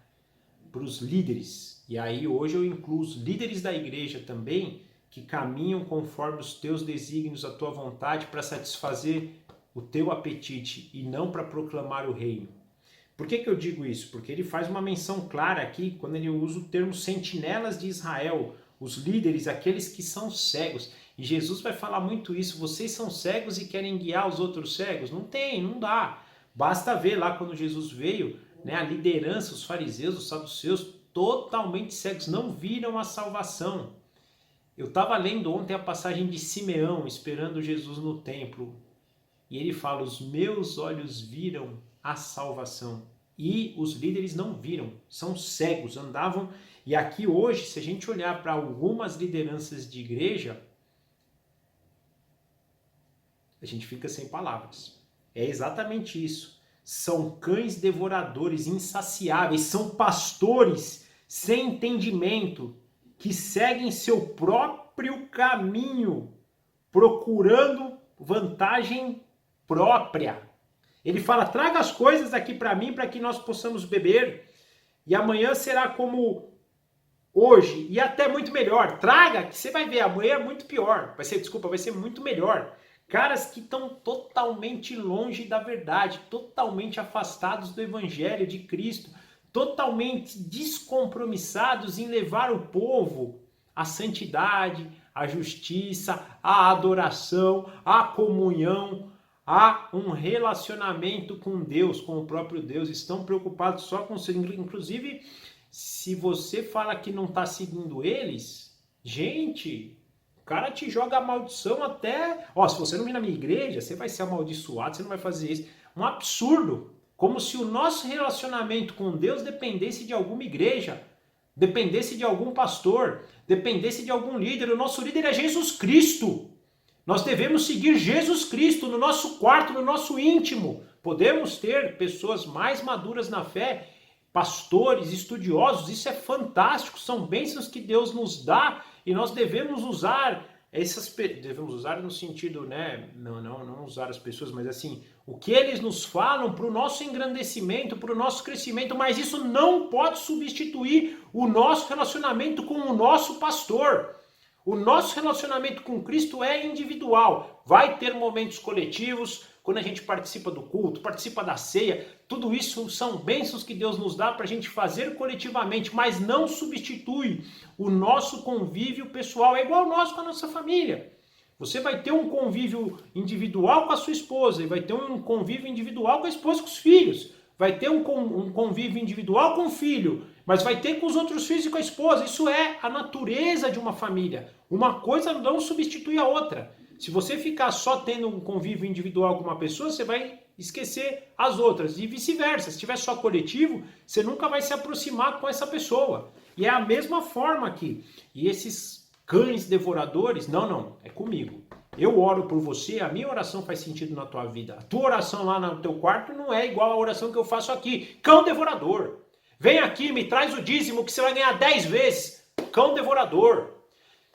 para os líderes. E aí hoje eu incluo os líderes da igreja também, que caminham conforme os teus desígnios, a tua vontade, para satisfazer o teu apetite e não para proclamar o reino. Por que eu digo isso? Porque ele faz uma menção clara aqui, quando ele usa o termo sentinelas de Israel, os líderes, aqueles que são cegos. E Jesus vai falar muito isso, vocês são cegos e querem guiar os outros cegos? Não dá. Basta ver lá quando Jesus veio, né, a liderança, os fariseus, os saduceus, totalmente cegos, não viram a salvação. Eu estava lendo ontem a passagem de Simeão, esperando Jesus no templo. E ele fala, os meus olhos viram a salvação. E os líderes não viram, são cegos, andavam. E aqui hoje, se a gente olhar para algumas lideranças de igreja, a gente fica sem palavras. É exatamente isso. São cães devoradores, insaciáveis, são pastores sem entendimento, que seguem seu próprio caminho, procurando vantagem própria. Ele fala, traga as coisas aqui para mim, para que nós possamos beber, e amanhã será como hoje, e até muito melhor. Traga, que você vai ver, amanhã é muito pior. Vai ser muito melhor. Caras que estão totalmente longe da verdade, totalmente afastados do evangelho de Cristo, totalmente descompromissados em levar o povo à santidade, à justiça, à adoração, à comunhão, a um relacionamento com Deus, com o próprio Deus. Estão preocupados só com isso. Inclusive, se você fala que não está seguindo eles, gente, o cara te joga a maldição até... se você não vir na minha igreja, você vai ser amaldiçoado, você não vai fazer isso. Um absurdo. Como se o nosso relacionamento com Deus dependesse de alguma igreja, dependesse de algum pastor, dependesse de algum líder. O nosso líder é Jesus Cristo. Nós devemos seguir Jesus Cristo no nosso quarto, no nosso íntimo. Podemos ter pessoas mais maduras na fé, pastores, estudiosos, isso é fantástico, são bênçãos que Deus nos dá e nós devemos usar devemos usar no sentido, né, não usar as pessoas, mas assim, o que eles nos falam para o nosso engrandecimento, para o nosso crescimento, mas isso não pode substituir o nosso relacionamento com o nosso pastor. O nosso relacionamento com Cristo é individual. Vai ter momentos coletivos, quando a gente participa do culto, participa da ceia, tudo isso são bênçãos que Deus nos dá para a gente fazer coletivamente, mas não substitui o nosso convívio pessoal. É igual nós com a nossa família. Você vai ter um convívio individual com a sua esposa e vai ter um convívio individual com a esposa e com os filhos. Vai ter um convívio individual com o filho, mas vai ter com os outros filhos e com a esposa. Isso é a natureza de uma família. Uma coisa não substitui a outra. Se você ficar só tendo um convívio individual com uma pessoa, você vai esquecer as outras. E vice-versa. Se tiver só coletivo, você nunca vai se aproximar com essa pessoa. E é a mesma forma aqui. E esses cães devoradores, não, é comigo. Eu oro por você, a minha oração faz sentido na tua vida. A tua oração lá no teu quarto não é igual à oração que eu faço aqui. Cão devorador. Vem aqui, me traz o dízimo que você vai ganhar 10 vezes. Cão devorador.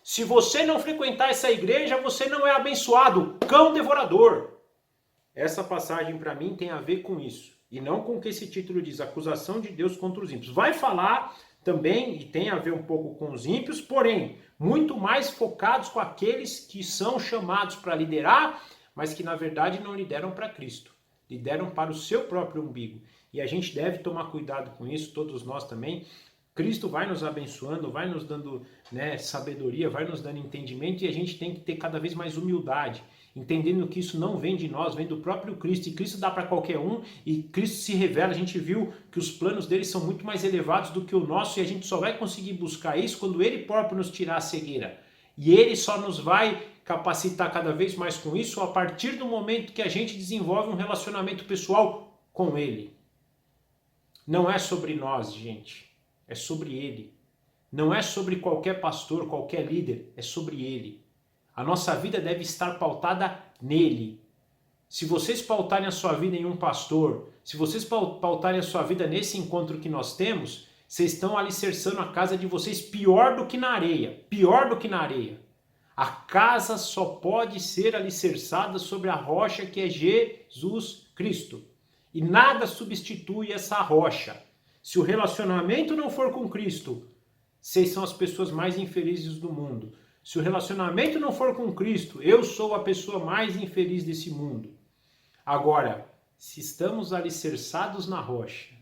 Se você não frequentar essa igreja, você não é abençoado. Cão devorador. Essa passagem para mim tem a ver com isso. E não com o que esse título diz, acusação de Deus contra os ímpios. Vai falar também, e tem a ver um pouco com os ímpios, porém, muito mais focados com aqueles que são chamados para liderar, mas que na verdade não lideram para Cristo. Lideram para o seu próprio umbigo. E a gente deve tomar cuidado com isso, todos nós também. Cristo vai nos abençoando, vai nos dando, né, sabedoria, vai nos dando entendimento, e a gente tem que ter cada vez mais humildade, entendendo que isso não vem de nós, vem do próprio Cristo, e Cristo dá para qualquer um, e Cristo se revela. A gente viu que os planos dele são muito mais elevados do que o nosso, e a gente só vai conseguir buscar isso quando ele próprio nos tirar a cegueira. E ele só nos vai capacitar cada vez mais com isso a partir do momento que a gente desenvolve um relacionamento pessoal com ele. Não é sobre nós, gente. É sobre ele. Não é sobre qualquer pastor, qualquer líder, é sobre ele. A nossa vida deve estar pautada nele. Se vocês pautarem a sua vida em um pastor, se vocês pautarem a sua vida nesse encontro que nós temos, vocês estão alicerçando a casa de vocês pior do que na areia. Pior do que na areia. A casa só pode ser alicerçada sobre a rocha que é Jesus Cristo. E nada substitui essa rocha. Se o relacionamento não for com Cristo, vocês são as pessoas mais infelizes do mundo. Se o relacionamento não for com Cristo, eu sou a pessoa mais infeliz desse mundo. Agora, se estamos alicerçados na rocha,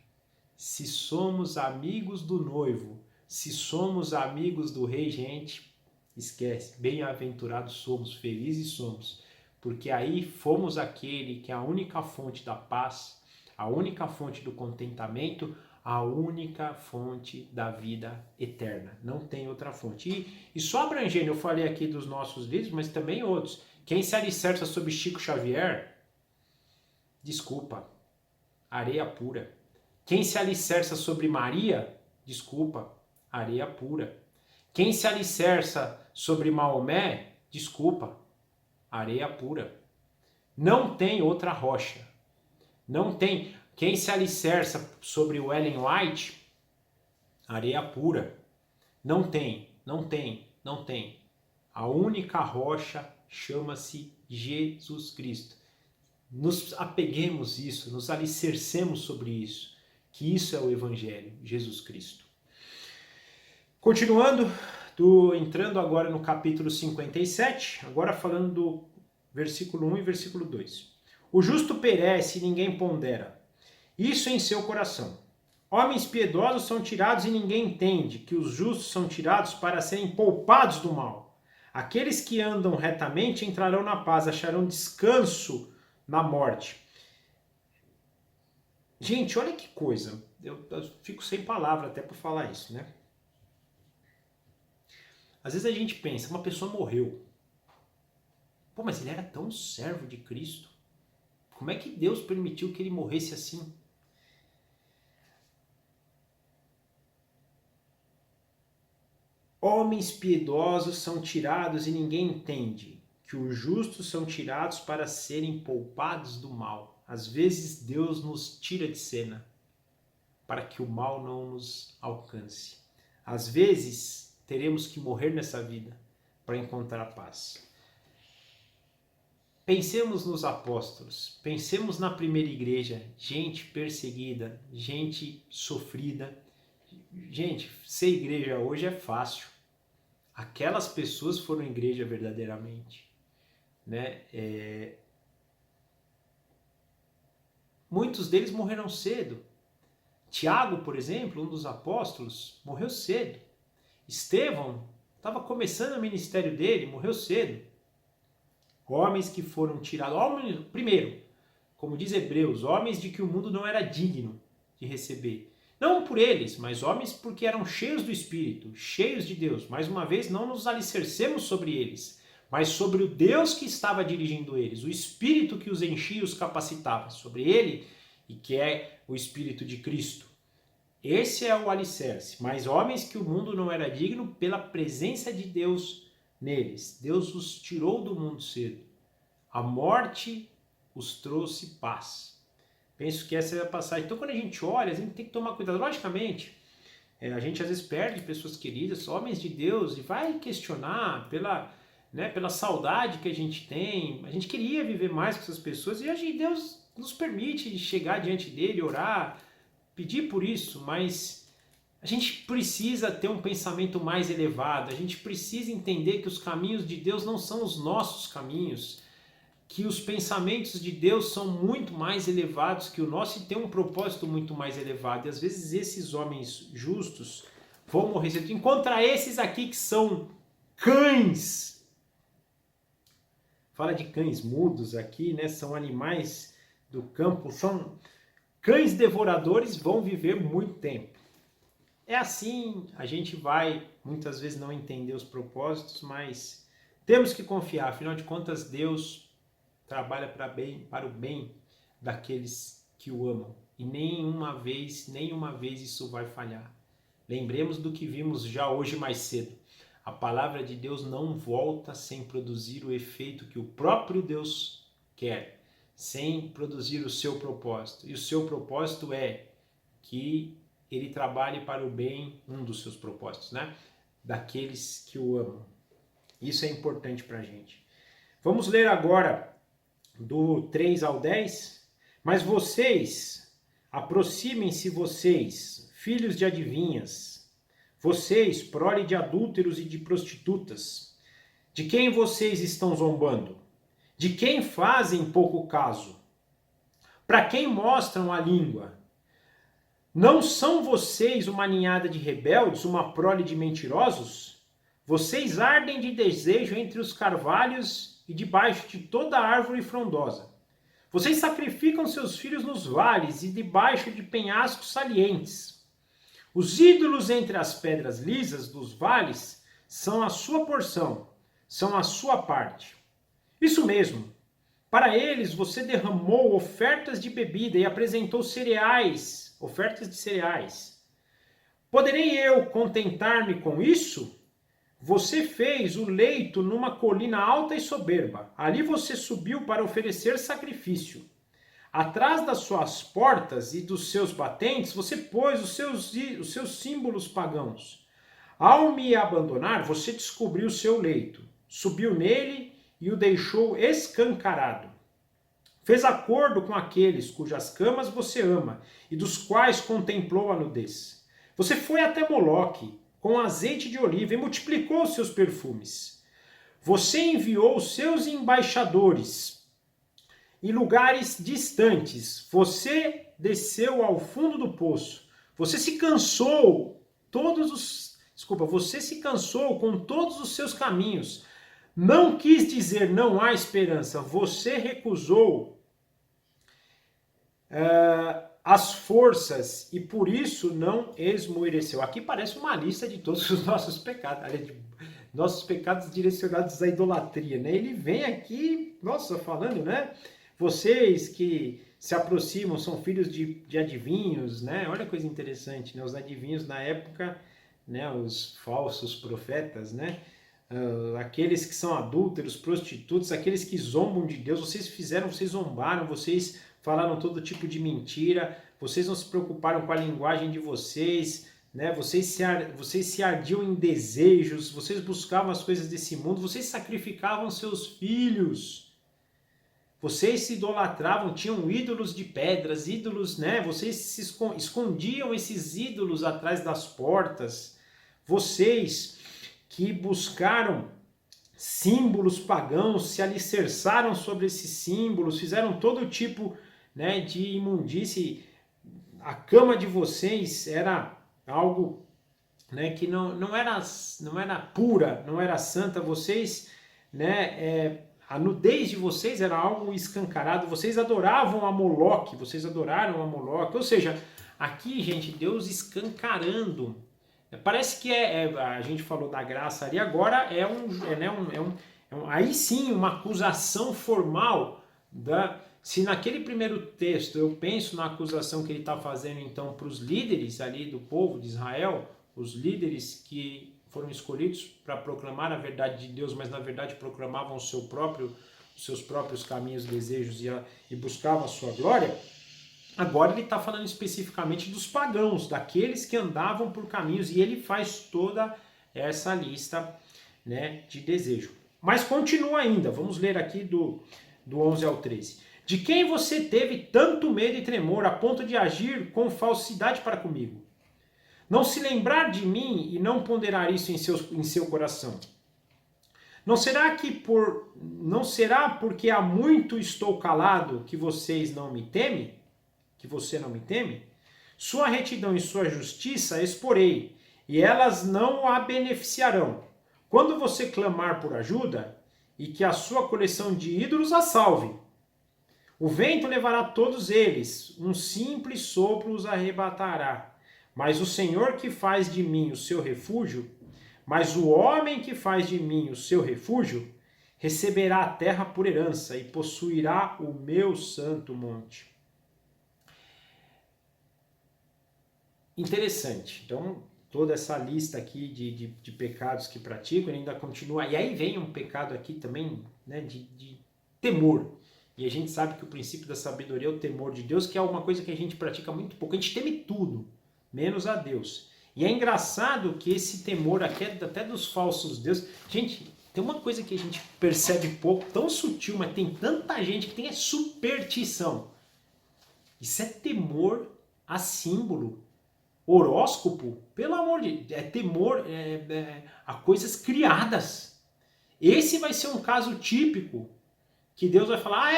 se somos amigos do noivo, se somos amigos do rei, gente, esquece, bem-aventurados somos, felizes somos, porque aí fomos aquele que é a única fonte da paz, a única fonte do contentamento, a única fonte da vida eterna. Não tem outra fonte. E só abrangendo, eu falei aqui dos nossos livros, mas também outros. Quem se alicerça sobre Chico Xavier, desculpa, areia pura. Quem se alicerça sobre Maria, desculpa, areia pura. Quem se alicerça sobre Maomé, desculpa, areia pura. Não tem outra rocha. Não tem. Quem se alicerça sobre o Ellen White, areia pura. Não tem, não tem, não tem. A única rocha chama-se Jesus Cristo. Nos apeguemos isso, nos alicercemos sobre isso, que isso é o Evangelho, Jesus Cristo. Continuando, entrando agora no capítulo 57, agora falando do versículo 1 e versículo 2. O justo perece e ninguém pondera isso em seu coração. Homens piedosos são tirados e ninguém entende que os justos são tirados para serem poupados do mal. Aqueles que andam retamente entrarão na paz, acharão descanso na morte. Gente, olha que coisa. Eu fico sem palavra até por falar isso, né? Às vezes a gente pensa, uma pessoa morreu. Pô, mas ele era tão servo de Cristo. Como é que Deus permitiu que ele morresse assim? Homens piedosos são tirados e ninguém entende que os justos são tirados para serem poupados do mal. Às vezes Deus nos tira de cena para que o mal não nos alcance. Às vezes teremos que morrer nessa vida para encontrar paz. Pensemos nos apóstolos, pensemos na primeira igreja, gente perseguida, gente sofrida. Gente, ser igreja hoje é fácil. Aquelas pessoas foram igreja verdadeiramente, né? Muitos deles morreram cedo. Tiago, por exemplo, um dos apóstolos, morreu cedo. Estevão estava começando o ministério dele, morreu cedo. Homens que foram tirados, primeiro, como diz Hebreus, homens de que o mundo não era digno de receber. Não por eles, mas homens porque eram cheios do Espírito, cheios de Deus. Mais uma vez, não nos alicercemos sobre eles, mas sobre o Deus que estava dirigindo eles, o Espírito que os enchia e os capacitava, sobre ele, e que é o Espírito de Cristo. Esse é o alicerce, mas homens que o mundo não era digno pela presença de Deus neles. Deus os tirou do mundo cedo. A morte os trouxe paz. Penso que essa é a passagem. Então, quando a gente olha, a gente tem que tomar cuidado. Logicamente, a gente às vezes perde pessoas queridas, homens de Deus, e vai questionar pela saudade que a gente tem. A gente queria viver mais com essas pessoas e hoje Deus nos permite chegar diante dele, orar, pedir por isso, mas a gente precisa ter um pensamento mais elevado, a gente precisa entender que os caminhos de Deus não são os nossos caminhos, que os pensamentos de Deus são muito mais elevados que o nosso e tem um propósito muito mais elevado. E às vezes esses homens justos vão morrer cedo. Encontra esses aqui que são cães. Fala de cães mudos aqui, né? São animais do campo, são cães devoradores, vão viver muito tempo. É assim, a gente vai muitas vezes não entender os propósitos, mas temos que confiar. Afinal de contas, Deus trabalha para o bem daqueles que o amam. E nenhuma vez isso vai falhar. Lembremos do que vimos já hoje mais cedo. A palavra de Deus não volta sem produzir o efeito que o próprio Deus quer, sem produzir o seu propósito. E o seu propósito é que ele trabalhe para o bem, um dos seus propósitos, né? Daqueles que o amam. Isso é importante para a gente. Vamos ler agora do 3 ao 10. Mas vocês, aproximem-se vocês, filhos de adivinhas, vocês, prole de adúlteros e de prostitutas, de quem vocês estão zombando? De quem fazem pouco caso? Para quem mostram a língua? Não são vocês uma ninhada de rebeldes, uma prole de mentirosos? Vocês ardem de desejo entre os carvalhos e debaixo de toda árvore frondosa. Vocês sacrificam seus filhos nos vales e debaixo de penhascos salientes. Os ídolos entre as pedras lisas dos vales são a sua porção, são a sua parte. Isso mesmo. Para eles você derramou ofertas de bebida e apresentou cereais, ofertas de cereais. Poderei eu contentar-me com isso? Você fez o leito numa colina alta e soberba. Ali você subiu para oferecer sacrifício. Atrás das suas portas e dos seus batentes, você pôs os seus símbolos pagãos. Ao me abandonar, você descobriu o seu leito, subiu nele e o deixou escancarado. Fez acordo com aqueles cujas camas você ama e dos quais contemplou a nudez. Você foi até Moloque com azeite de oliva e multiplicou os seus perfumes. Você enviou os seus embaixadores em lugares distantes. Você desceu ao fundo do poço. Você se cansou com todos os seus caminhos. Não quis dizer não há esperança. Você recusou as forças e por isso não esmoreceu. Aqui parece uma lista de todos os nossos pecados, nossos pecados direcionados à idolatria, né? Ele vem aqui, nossa, falando, né? Vocês que se aproximam são filhos de adivinhos, né? Olha que coisa interessante, né? Os adivinhos na época, né? Os falsos profetas, né? Aqueles que são adúlteros, prostitutos, aqueles que zombam de Deus, vocês zombaram, vocês falaram todo tipo de mentira, vocês não se preocuparam com a linguagem de vocês, né? Vocês se ardiam em desejos, vocês buscavam as coisas desse mundo, vocês sacrificavam seus filhos, vocês se idolatravam, tinham ídolos de pedras, ídolos, né? Vocês se escondiam esses ídolos atrás das portas, vocês que buscaram símbolos pagãos, se alicerçaram sobre esses símbolos, fizeram todo tipo, né, de imundície. A cama de vocês era algo, né, que não era pura, não era santa. Vocês, né, a nudez de vocês era algo escancarado. Vocês adoravam a Moloque, vocês adoraram a Moloque. Ou seja, aqui, gente, Deus escancarando. Parece que a gente falou da graça ali, agora aí sim uma acusação formal se naquele primeiro texto eu penso na acusação que ele está fazendo então para os líderes ali do povo de Israel, os líderes que foram escolhidos para proclamar a verdade de Deus, mas na verdade proclamavam os seus próprios caminhos, desejos e buscavam a sua glória. Agora ele está falando especificamente dos pagãos, daqueles que andavam por caminhos, e ele faz toda essa lista, né, de desejo. Mas continua ainda, vamos ler aqui do 11 ao 13. De quem você teve tanto medo e tremor a ponto de agir com falsidade para comigo? Não se lembrar de mim e não ponderar isso em seu coração? Não será porque há muito estou calado que vocês não me temem? Que você não me teme? Sua retidão e sua justiça exporei, e elas não a beneficiarão. Quando você clamar por ajuda, e que a sua coleção de ídolos a salve. O vento levará todos eles, um simples sopro os arrebatará. Mas o Senhor que faz de mim o seu refúgio, mas o homem que faz de mim o seu refúgio, receberá a terra por herança e possuirá o meu santo monte. Interessante. Então, toda essa lista aqui de pecados que praticam, ele ainda continua. E aí vem um pecado aqui também, né, de temor. E a gente sabe que o princípio da sabedoria é o temor de Deus, que é uma coisa que a gente pratica muito pouco. A gente teme tudo, menos a Deus. E é engraçado que esse temor aqui, até dos falsos deuses... Gente, tem uma coisa que a gente percebe pouco, tão sutil, mas tem tanta gente que tem é superstição. Isso é temor a símbolo. Horóscopo, pelo amor de Deus, é temor a coisas criadas. Esse vai ser um caso típico que Deus vai falar,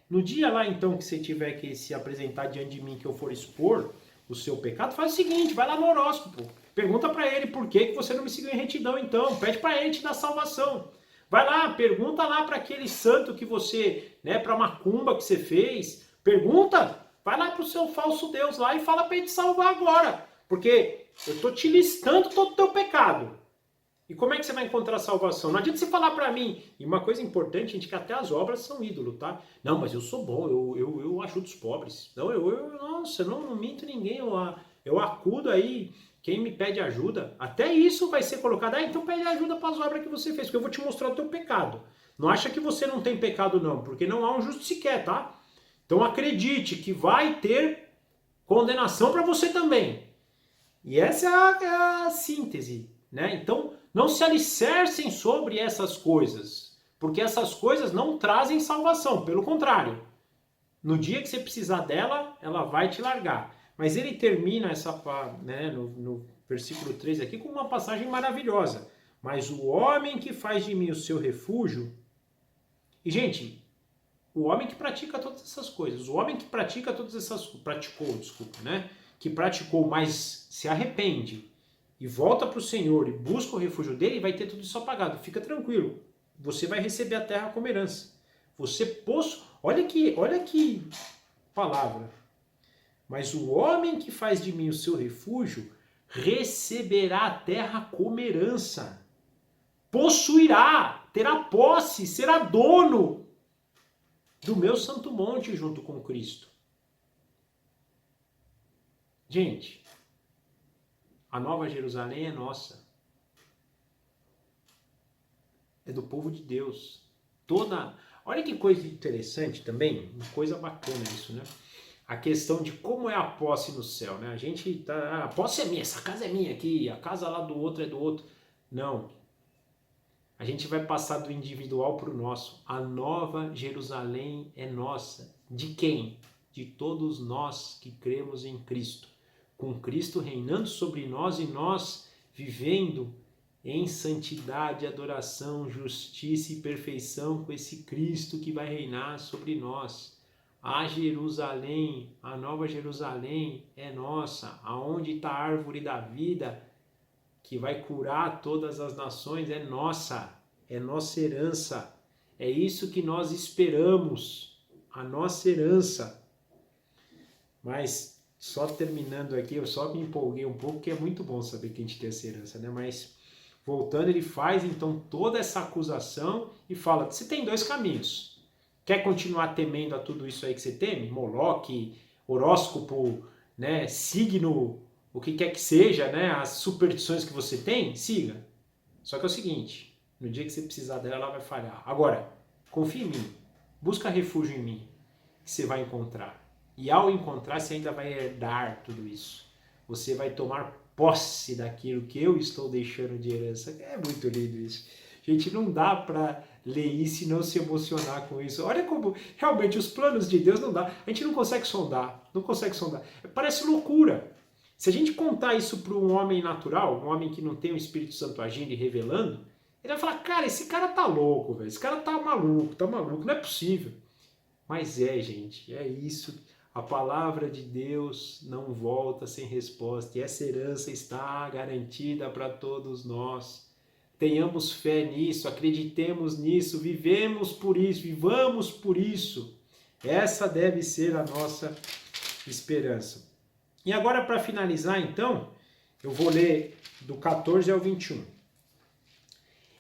no dia lá então que você tiver que se apresentar diante de mim, que eu for expor o seu pecado, faz o seguinte, vai lá no horóscopo, pergunta para ele por que você não me seguiu em retidão então, pede para ele te dar salvação. Vai lá, pergunta lá para aquele santo que você, né, para macumba que você fez. Pergunta, vai lá para o seu falso Deus lá e fala para ele te salvar agora. Porque eu tô te listando todo o teu pecado. E como é que você vai encontrar salvação? Não adianta você falar para mim. E uma coisa importante, gente, que até as obras são ídolo, tá? Não, mas eu sou bom, eu ajudo os pobres. Não, nossa, eu não minto ninguém, eu acudo aí quem me pede ajuda. Até isso vai ser colocado. Ah, então pede ajuda para as obras que você fez, porque eu vou te mostrar o teu pecado. Não acha que você não tem pecado não, porque não há um justo sequer, tá? Então acredite que vai ter condenação para você também. E essa é a síntese, né? Então, não se alicercem sobre essas coisas, porque essas coisas não trazem salvação, pelo contrário. No dia que você precisar dela, ela vai te largar. Mas ele termina né, no versículo 3 aqui com uma passagem maravilhosa. Mas o homem que faz de mim o seu refúgio... E, gente, o homem que pratica todas essas coisas, o homem que pratica todas essas... Praticou, desculpa, né? Que praticou, mas se arrepende e volta para o Senhor e busca o refúgio dele, vai ter tudo isso apagado. Fica tranquilo, você vai receber a terra como herança. Você olha que palavra. Mas o homem que faz de mim o seu refúgio receberá a terra como herança. Possuirá, terá posse, será dono do meu santo monte junto com Cristo. Gente, a Nova Jerusalém é nossa. É do povo de Deus. Olha que coisa interessante também, uma coisa bacana isso, né? A questão de como é a posse no céu, né? A posse é minha, essa casa é minha aqui, a casa lá do outro é do outro. Não. A gente vai passar do individual para o nosso. A Nova Jerusalém é nossa. De quem? De todos nós que cremos em Cristo. Com Cristo reinando sobre nós e nós vivendo em santidade, adoração, justiça e perfeição com esse Cristo que vai reinar sobre nós. A Jerusalém, a Nova Jerusalém é nossa. Aonde está a árvore da vida que vai curar todas as nações é nossa herança. É isso que nós esperamos, a nossa herança. Mas só terminando aqui, eu só me empolguei um pouco, que é muito bom saber que a gente tem essa herança, né? Mas voltando, ele faz então toda essa acusação e fala: você tem dois caminhos. Quer continuar temendo a tudo isso aí que você teme? Moloque, horóscopo, né? Signo, o que quer que seja, né? As superstições que você tem, siga. Só que é o seguinte, no dia que você precisar dela, ela vai falhar. Agora, confia em mim, busca refúgio em mim, que você vai encontrar. E ao encontrar, você ainda vai herdar tudo isso. Você vai tomar posse daquilo que eu estou deixando de herança. É muito lindo isso. Gente, não dá para ler isso e não se emocionar com isso. Olha como realmente os planos de Deus não dá. A gente não consegue sondar, Parece loucura. Se a gente contar isso para um homem natural, um homem que não tem o Espírito Santo agindo e revelando, ele vai falar: cara, esse cara tá louco, velho. Esse cara tá maluco, não é possível. Mas gente, é isso. A palavra de Deus não volta sem resposta e essa herança está garantida para todos nós. Tenhamos fé nisso, acreditemos nisso, vivemos por isso, vivamos por isso. Essa deve ser a nossa esperança. E agora, para finalizar, então, eu vou ler do 14 ao 21.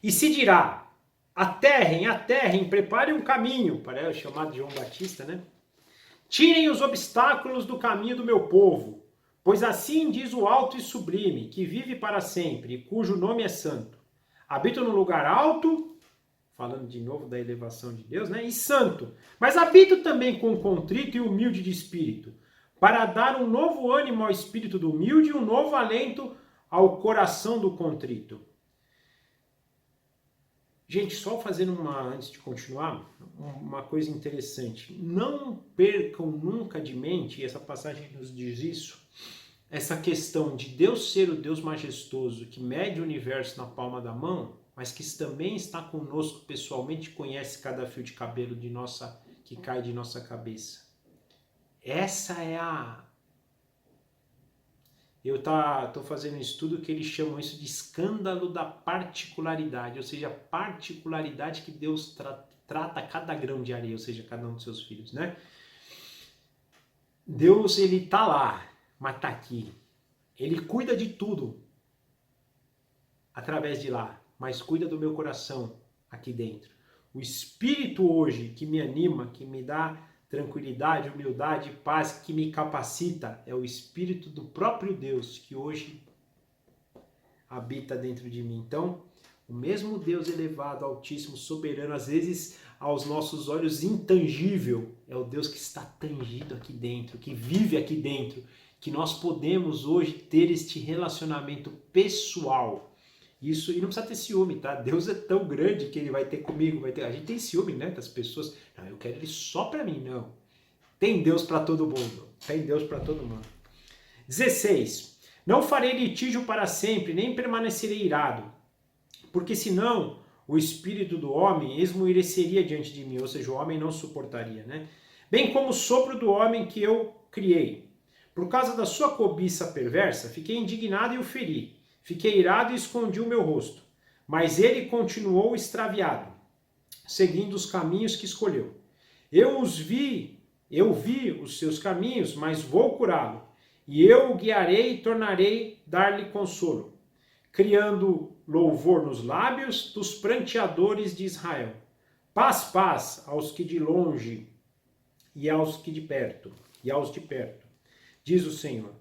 E se dirá: aterrem, preparem um caminho, para o chamado João Batista, né? Tirem os obstáculos do caminho do meu povo, pois assim diz o alto e sublime, que vive para sempre, e cujo nome é santo. Habito no lugar alto, falando de novo da elevação de Deus, né? E santo, mas habito também com o contrito e humilde de espírito, para dar um novo ânimo ao espírito do humilde e um novo alento ao coração do contrito. Gente, só fazendo antes de continuar, uma coisa interessante. Não percam nunca de mente, e essa passagem nos diz isso, essa questão de Deus ser o Deus majestoso que mede o universo na palma da mão, mas que também está conosco pessoalmente, conhece cada fio de cabelo que cai de nossa cabeça. Essa é eu tô fazendo um estudo que eles chamam isso de escândalo da particularidade, ou seja, a particularidade que Deus trata cada grão de areia, ou seja, cada um dos seus filhos, né? Deus, ele tá lá, mas tá aqui. Ele cuida de tudo através de lá, mas cuida do meu coração aqui dentro. O Espírito hoje que me anima, que me dá tranquilidade, humildade, paz, que me capacita, é o Espírito do próprio Deus que hoje habita dentro de mim. Então, o mesmo Deus elevado, altíssimo, soberano, às vezes aos nossos olhos intangível, é o Deus que está tangido aqui dentro, que vive aqui dentro, que nós podemos hoje ter este relacionamento pessoal. Isso, e não precisa ter ciúme, tá? Deus é tão grande que ele vai ter comigo, vai ter. A gente tem ciúme, né, das pessoas. Não, eu quero ele só para mim, não. Tem Deus para todo mundo. Tem Deus para todo mundo. 16. Não farei litígio para sempre, nem permanecerei irado, porque senão o espírito do homem esmoireceria diante de mim, ou seja, o homem não suportaria, né? Bem como o sopro do homem que eu criei. Por causa da sua cobiça perversa, fiquei indignado e o feri. Fiquei irado e escondi o meu rosto. Mas ele continuou extraviado, seguindo os caminhos que escolheu. Eu vi os seus caminhos, mas vou curá-lo. E eu o guiarei e tornarei dar-lhe consolo, criando louvor nos lábios dos pranteadores de Israel. Paz, paz aos que de longe e aos que de perto, diz o Senhor.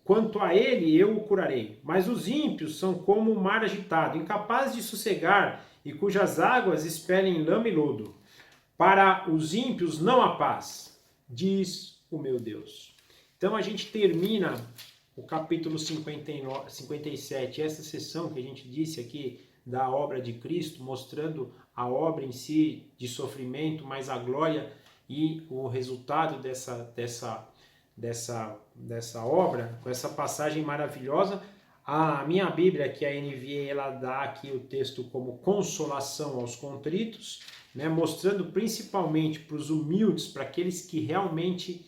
Quanto a ele, eu o curarei. Mas os ímpios são como o mar agitado, incapaz de sossegar e cujas águas expelem lama e lodo. Para os ímpios não há paz, diz o meu Deus. Então a gente termina o capítulo 57, essa sessão que a gente disse aqui da obra de Cristo, mostrando a obra em si de sofrimento, mas a glória e o resultado dessa obra, com essa passagem maravilhosa. A minha Bíblia, que é a NVA, ela dá aqui o texto como consolação aos contritos, né, mostrando principalmente para os humildes, para aqueles que realmente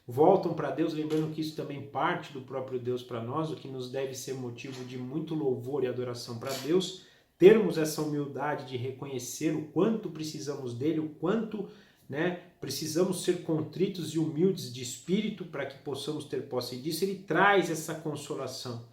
voltam para Deus, lembrando que isso também parte do próprio Deus para nós, o que nos deve ser motivo de muito louvor e adoração para Deus, termos essa humildade de reconhecer o quanto precisamos dele, o quanto, né, precisamos ser contritos e humildes de espírito para que possamos ter posse disso. Ele traz essa consolação,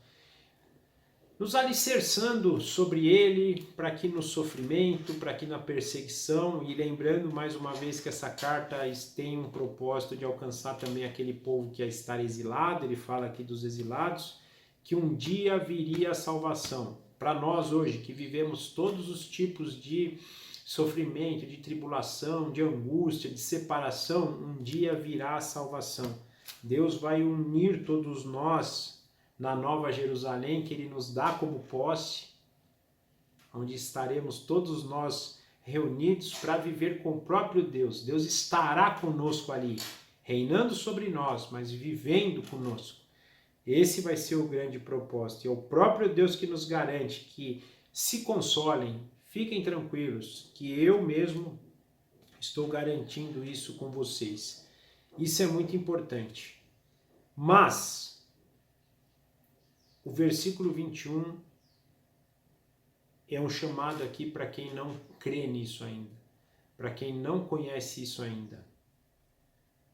nos alicerçando sobre ele, para que no sofrimento, para que na perseguição, e lembrando mais uma vez que essa carta tem um propósito de alcançar também aquele povo que ia estar exilado, ele fala aqui dos exilados, que um dia viria a salvação. Para nós hoje, que vivemos todos os tipos de sofrimento, de tribulação, de angústia, de separação, um dia virá a salvação. Deus vai unir todos nós na Nova Jerusalém, que ele nos dá como posse, onde estaremos todos nós reunidos para viver com o próprio Deus. Deus estará conosco ali, reinando sobre nós, mas vivendo conosco. Esse vai ser o grande propósito. E é o próprio Deus que nos garante que se consolem, fiquem tranquilos, que eu mesmo estou garantindo isso com vocês. Isso é muito importante. Mas o versículo 21 é um chamado aqui para quem não crê nisso ainda, para quem não conhece isso ainda.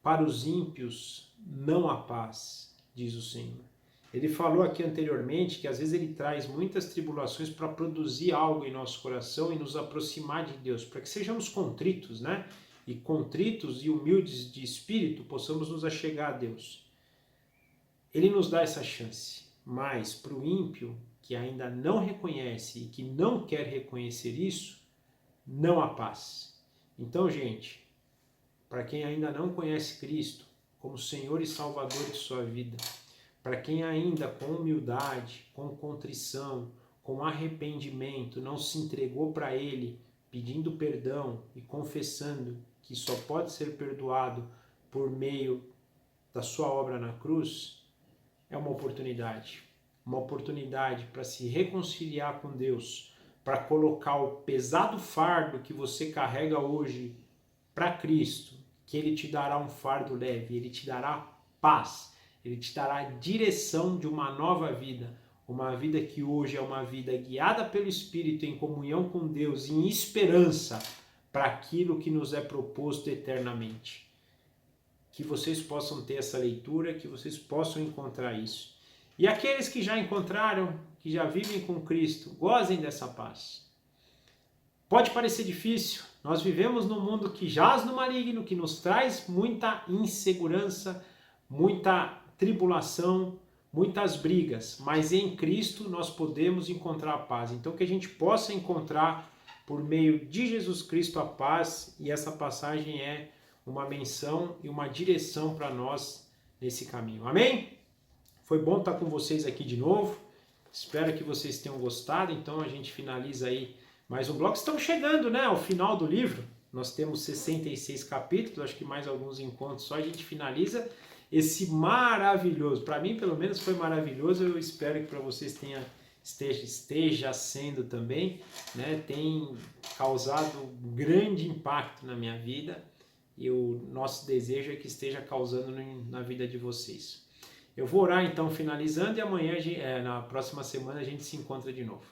Para os ímpios não há paz, diz o Senhor. Ele falou aqui anteriormente que às vezes ele traz muitas tribulações para produzir algo em nosso coração e nos aproximar de Deus, para que sejamos contritos, né? E contritos e humildes de espírito possamos nos achegar a Deus. Ele nos dá essa chance. Mas para o ímpio, que ainda não reconhece e que não quer reconhecer isso, não há paz. Então, gente, para quem ainda não conhece Cristo como Senhor e Salvador de sua vida, para quem ainda com humildade, com contrição, com arrependimento, não se entregou para Ele, pedindo perdão e confessando que só pode ser perdoado por meio da sua obra na cruz, é uma oportunidade para se reconciliar com Deus, para colocar o pesado fardo que você carrega hoje para Cristo, que Ele te dará um fardo leve, Ele te dará paz, Ele te dará a direção de uma nova vida. Uma vida que hoje é uma vida guiada pelo Espírito, em comunhão com Deus, em esperança para aquilo que nos é proposto eternamente. Que vocês possam ter essa leitura, que vocês possam encontrar isso. E aqueles que já encontraram, que já vivem com Cristo, gozem dessa paz. Pode parecer difícil, nós vivemos num mundo que jaz no maligno, que nos traz muita insegurança, muita tribulação, muitas brigas, mas em Cristo nós podemos encontrar a paz. Então que a gente possa encontrar por meio de Jesus Cristo a paz, e essa passagem é uma menção e uma direção para nós nesse caminho. Amém? Foi bom estar com vocês aqui de novo, espero que vocês tenham gostado. Então a gente finaliza aí mais um bloco. Estamos chegando, né, ao final do livro, nós temos 66 capítulos, acho que mais alguns encontros só a gente finaliza esse maravilhoso, para mim pelo menos foi maravilhoso, eu espero que para vocês esteja sendo também, né? Tem causado um grande impacto na minha vida e o nosso desejo é que esteja causando na vida de vocês. Eu vou orar então finalizando e amanhã, na próxima semana, a gente se encontra de novo.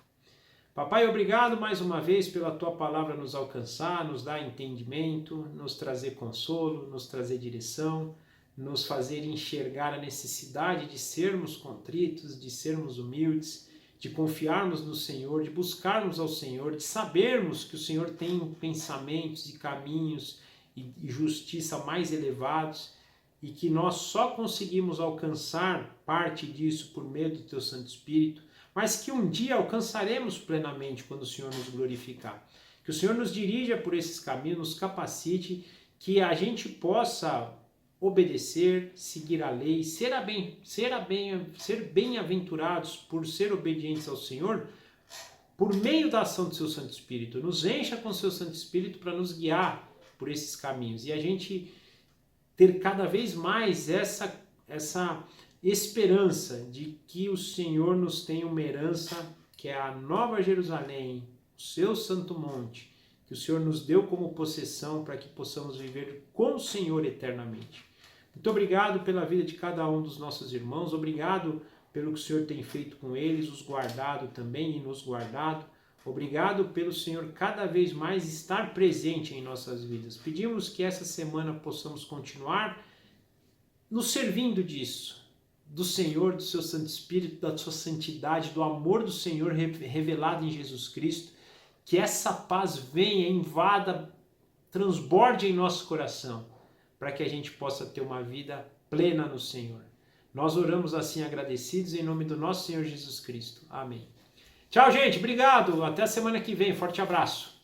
Papai, obrigado mais uma vez pela Tua palavra nos alcançar, nos dar entendimento, nos trazer consolo, nos trazer direção, nos fazer enxergar a necessidade de sermos contritos, de sermos humildes, de confiarmos no Senhor, de buscarmos ao Senhor, de sabermos que o Senhor tem pensamentos e caminhos e justiça mais elevados e que nós só conseguimos alcançar parte disso por meio do Teu Santo Espírito, mas que um dia alcançaremos plenamente quando o Senhor nos glorificar. Que o Senhor nos dirija por esses caminhos, nos capacite, que a gente possa obedecer, seguir a lei, ser bem-aventurados por ser obedientes ao Senhor, por meio da ação do Seu Santo Espírito. Nos encha com o Seu Santo Espírito para nos guiar por esses caminhos. E a gente ter cada vez mais essa esperança de que o Senhor nos tem uma herança, que é a Nova Jerusalém, o Seu Santo Monte, que o Senhor nos deu como possessão para que possamos viver com o Senhor eternamente. Muito obrigado pela vida de cada um dos nossos irmãos, obrigado pelo que o Senhor tem feito com eles, os guardado também e nos guardado. Obrigado pelo Senhor cada vez mais estar presente em nossas vidas. Pedimos que essa semana possamos continuar nos servindo disso, do Senhor, do Seu Santo Espírito, da Sua santidade, do amor do Senhor revelado em Jesus Cristo. Que essa paz venha, invada, transborde em nosso coração, para que a gente possa ter uma vida plena no Senhor. Nós oramos assim agradecidos em nome do nosso Senhor Jesus Cristo. Amém. Tchau, gente. Obrigado. Até a semana que vem. Forte abraço.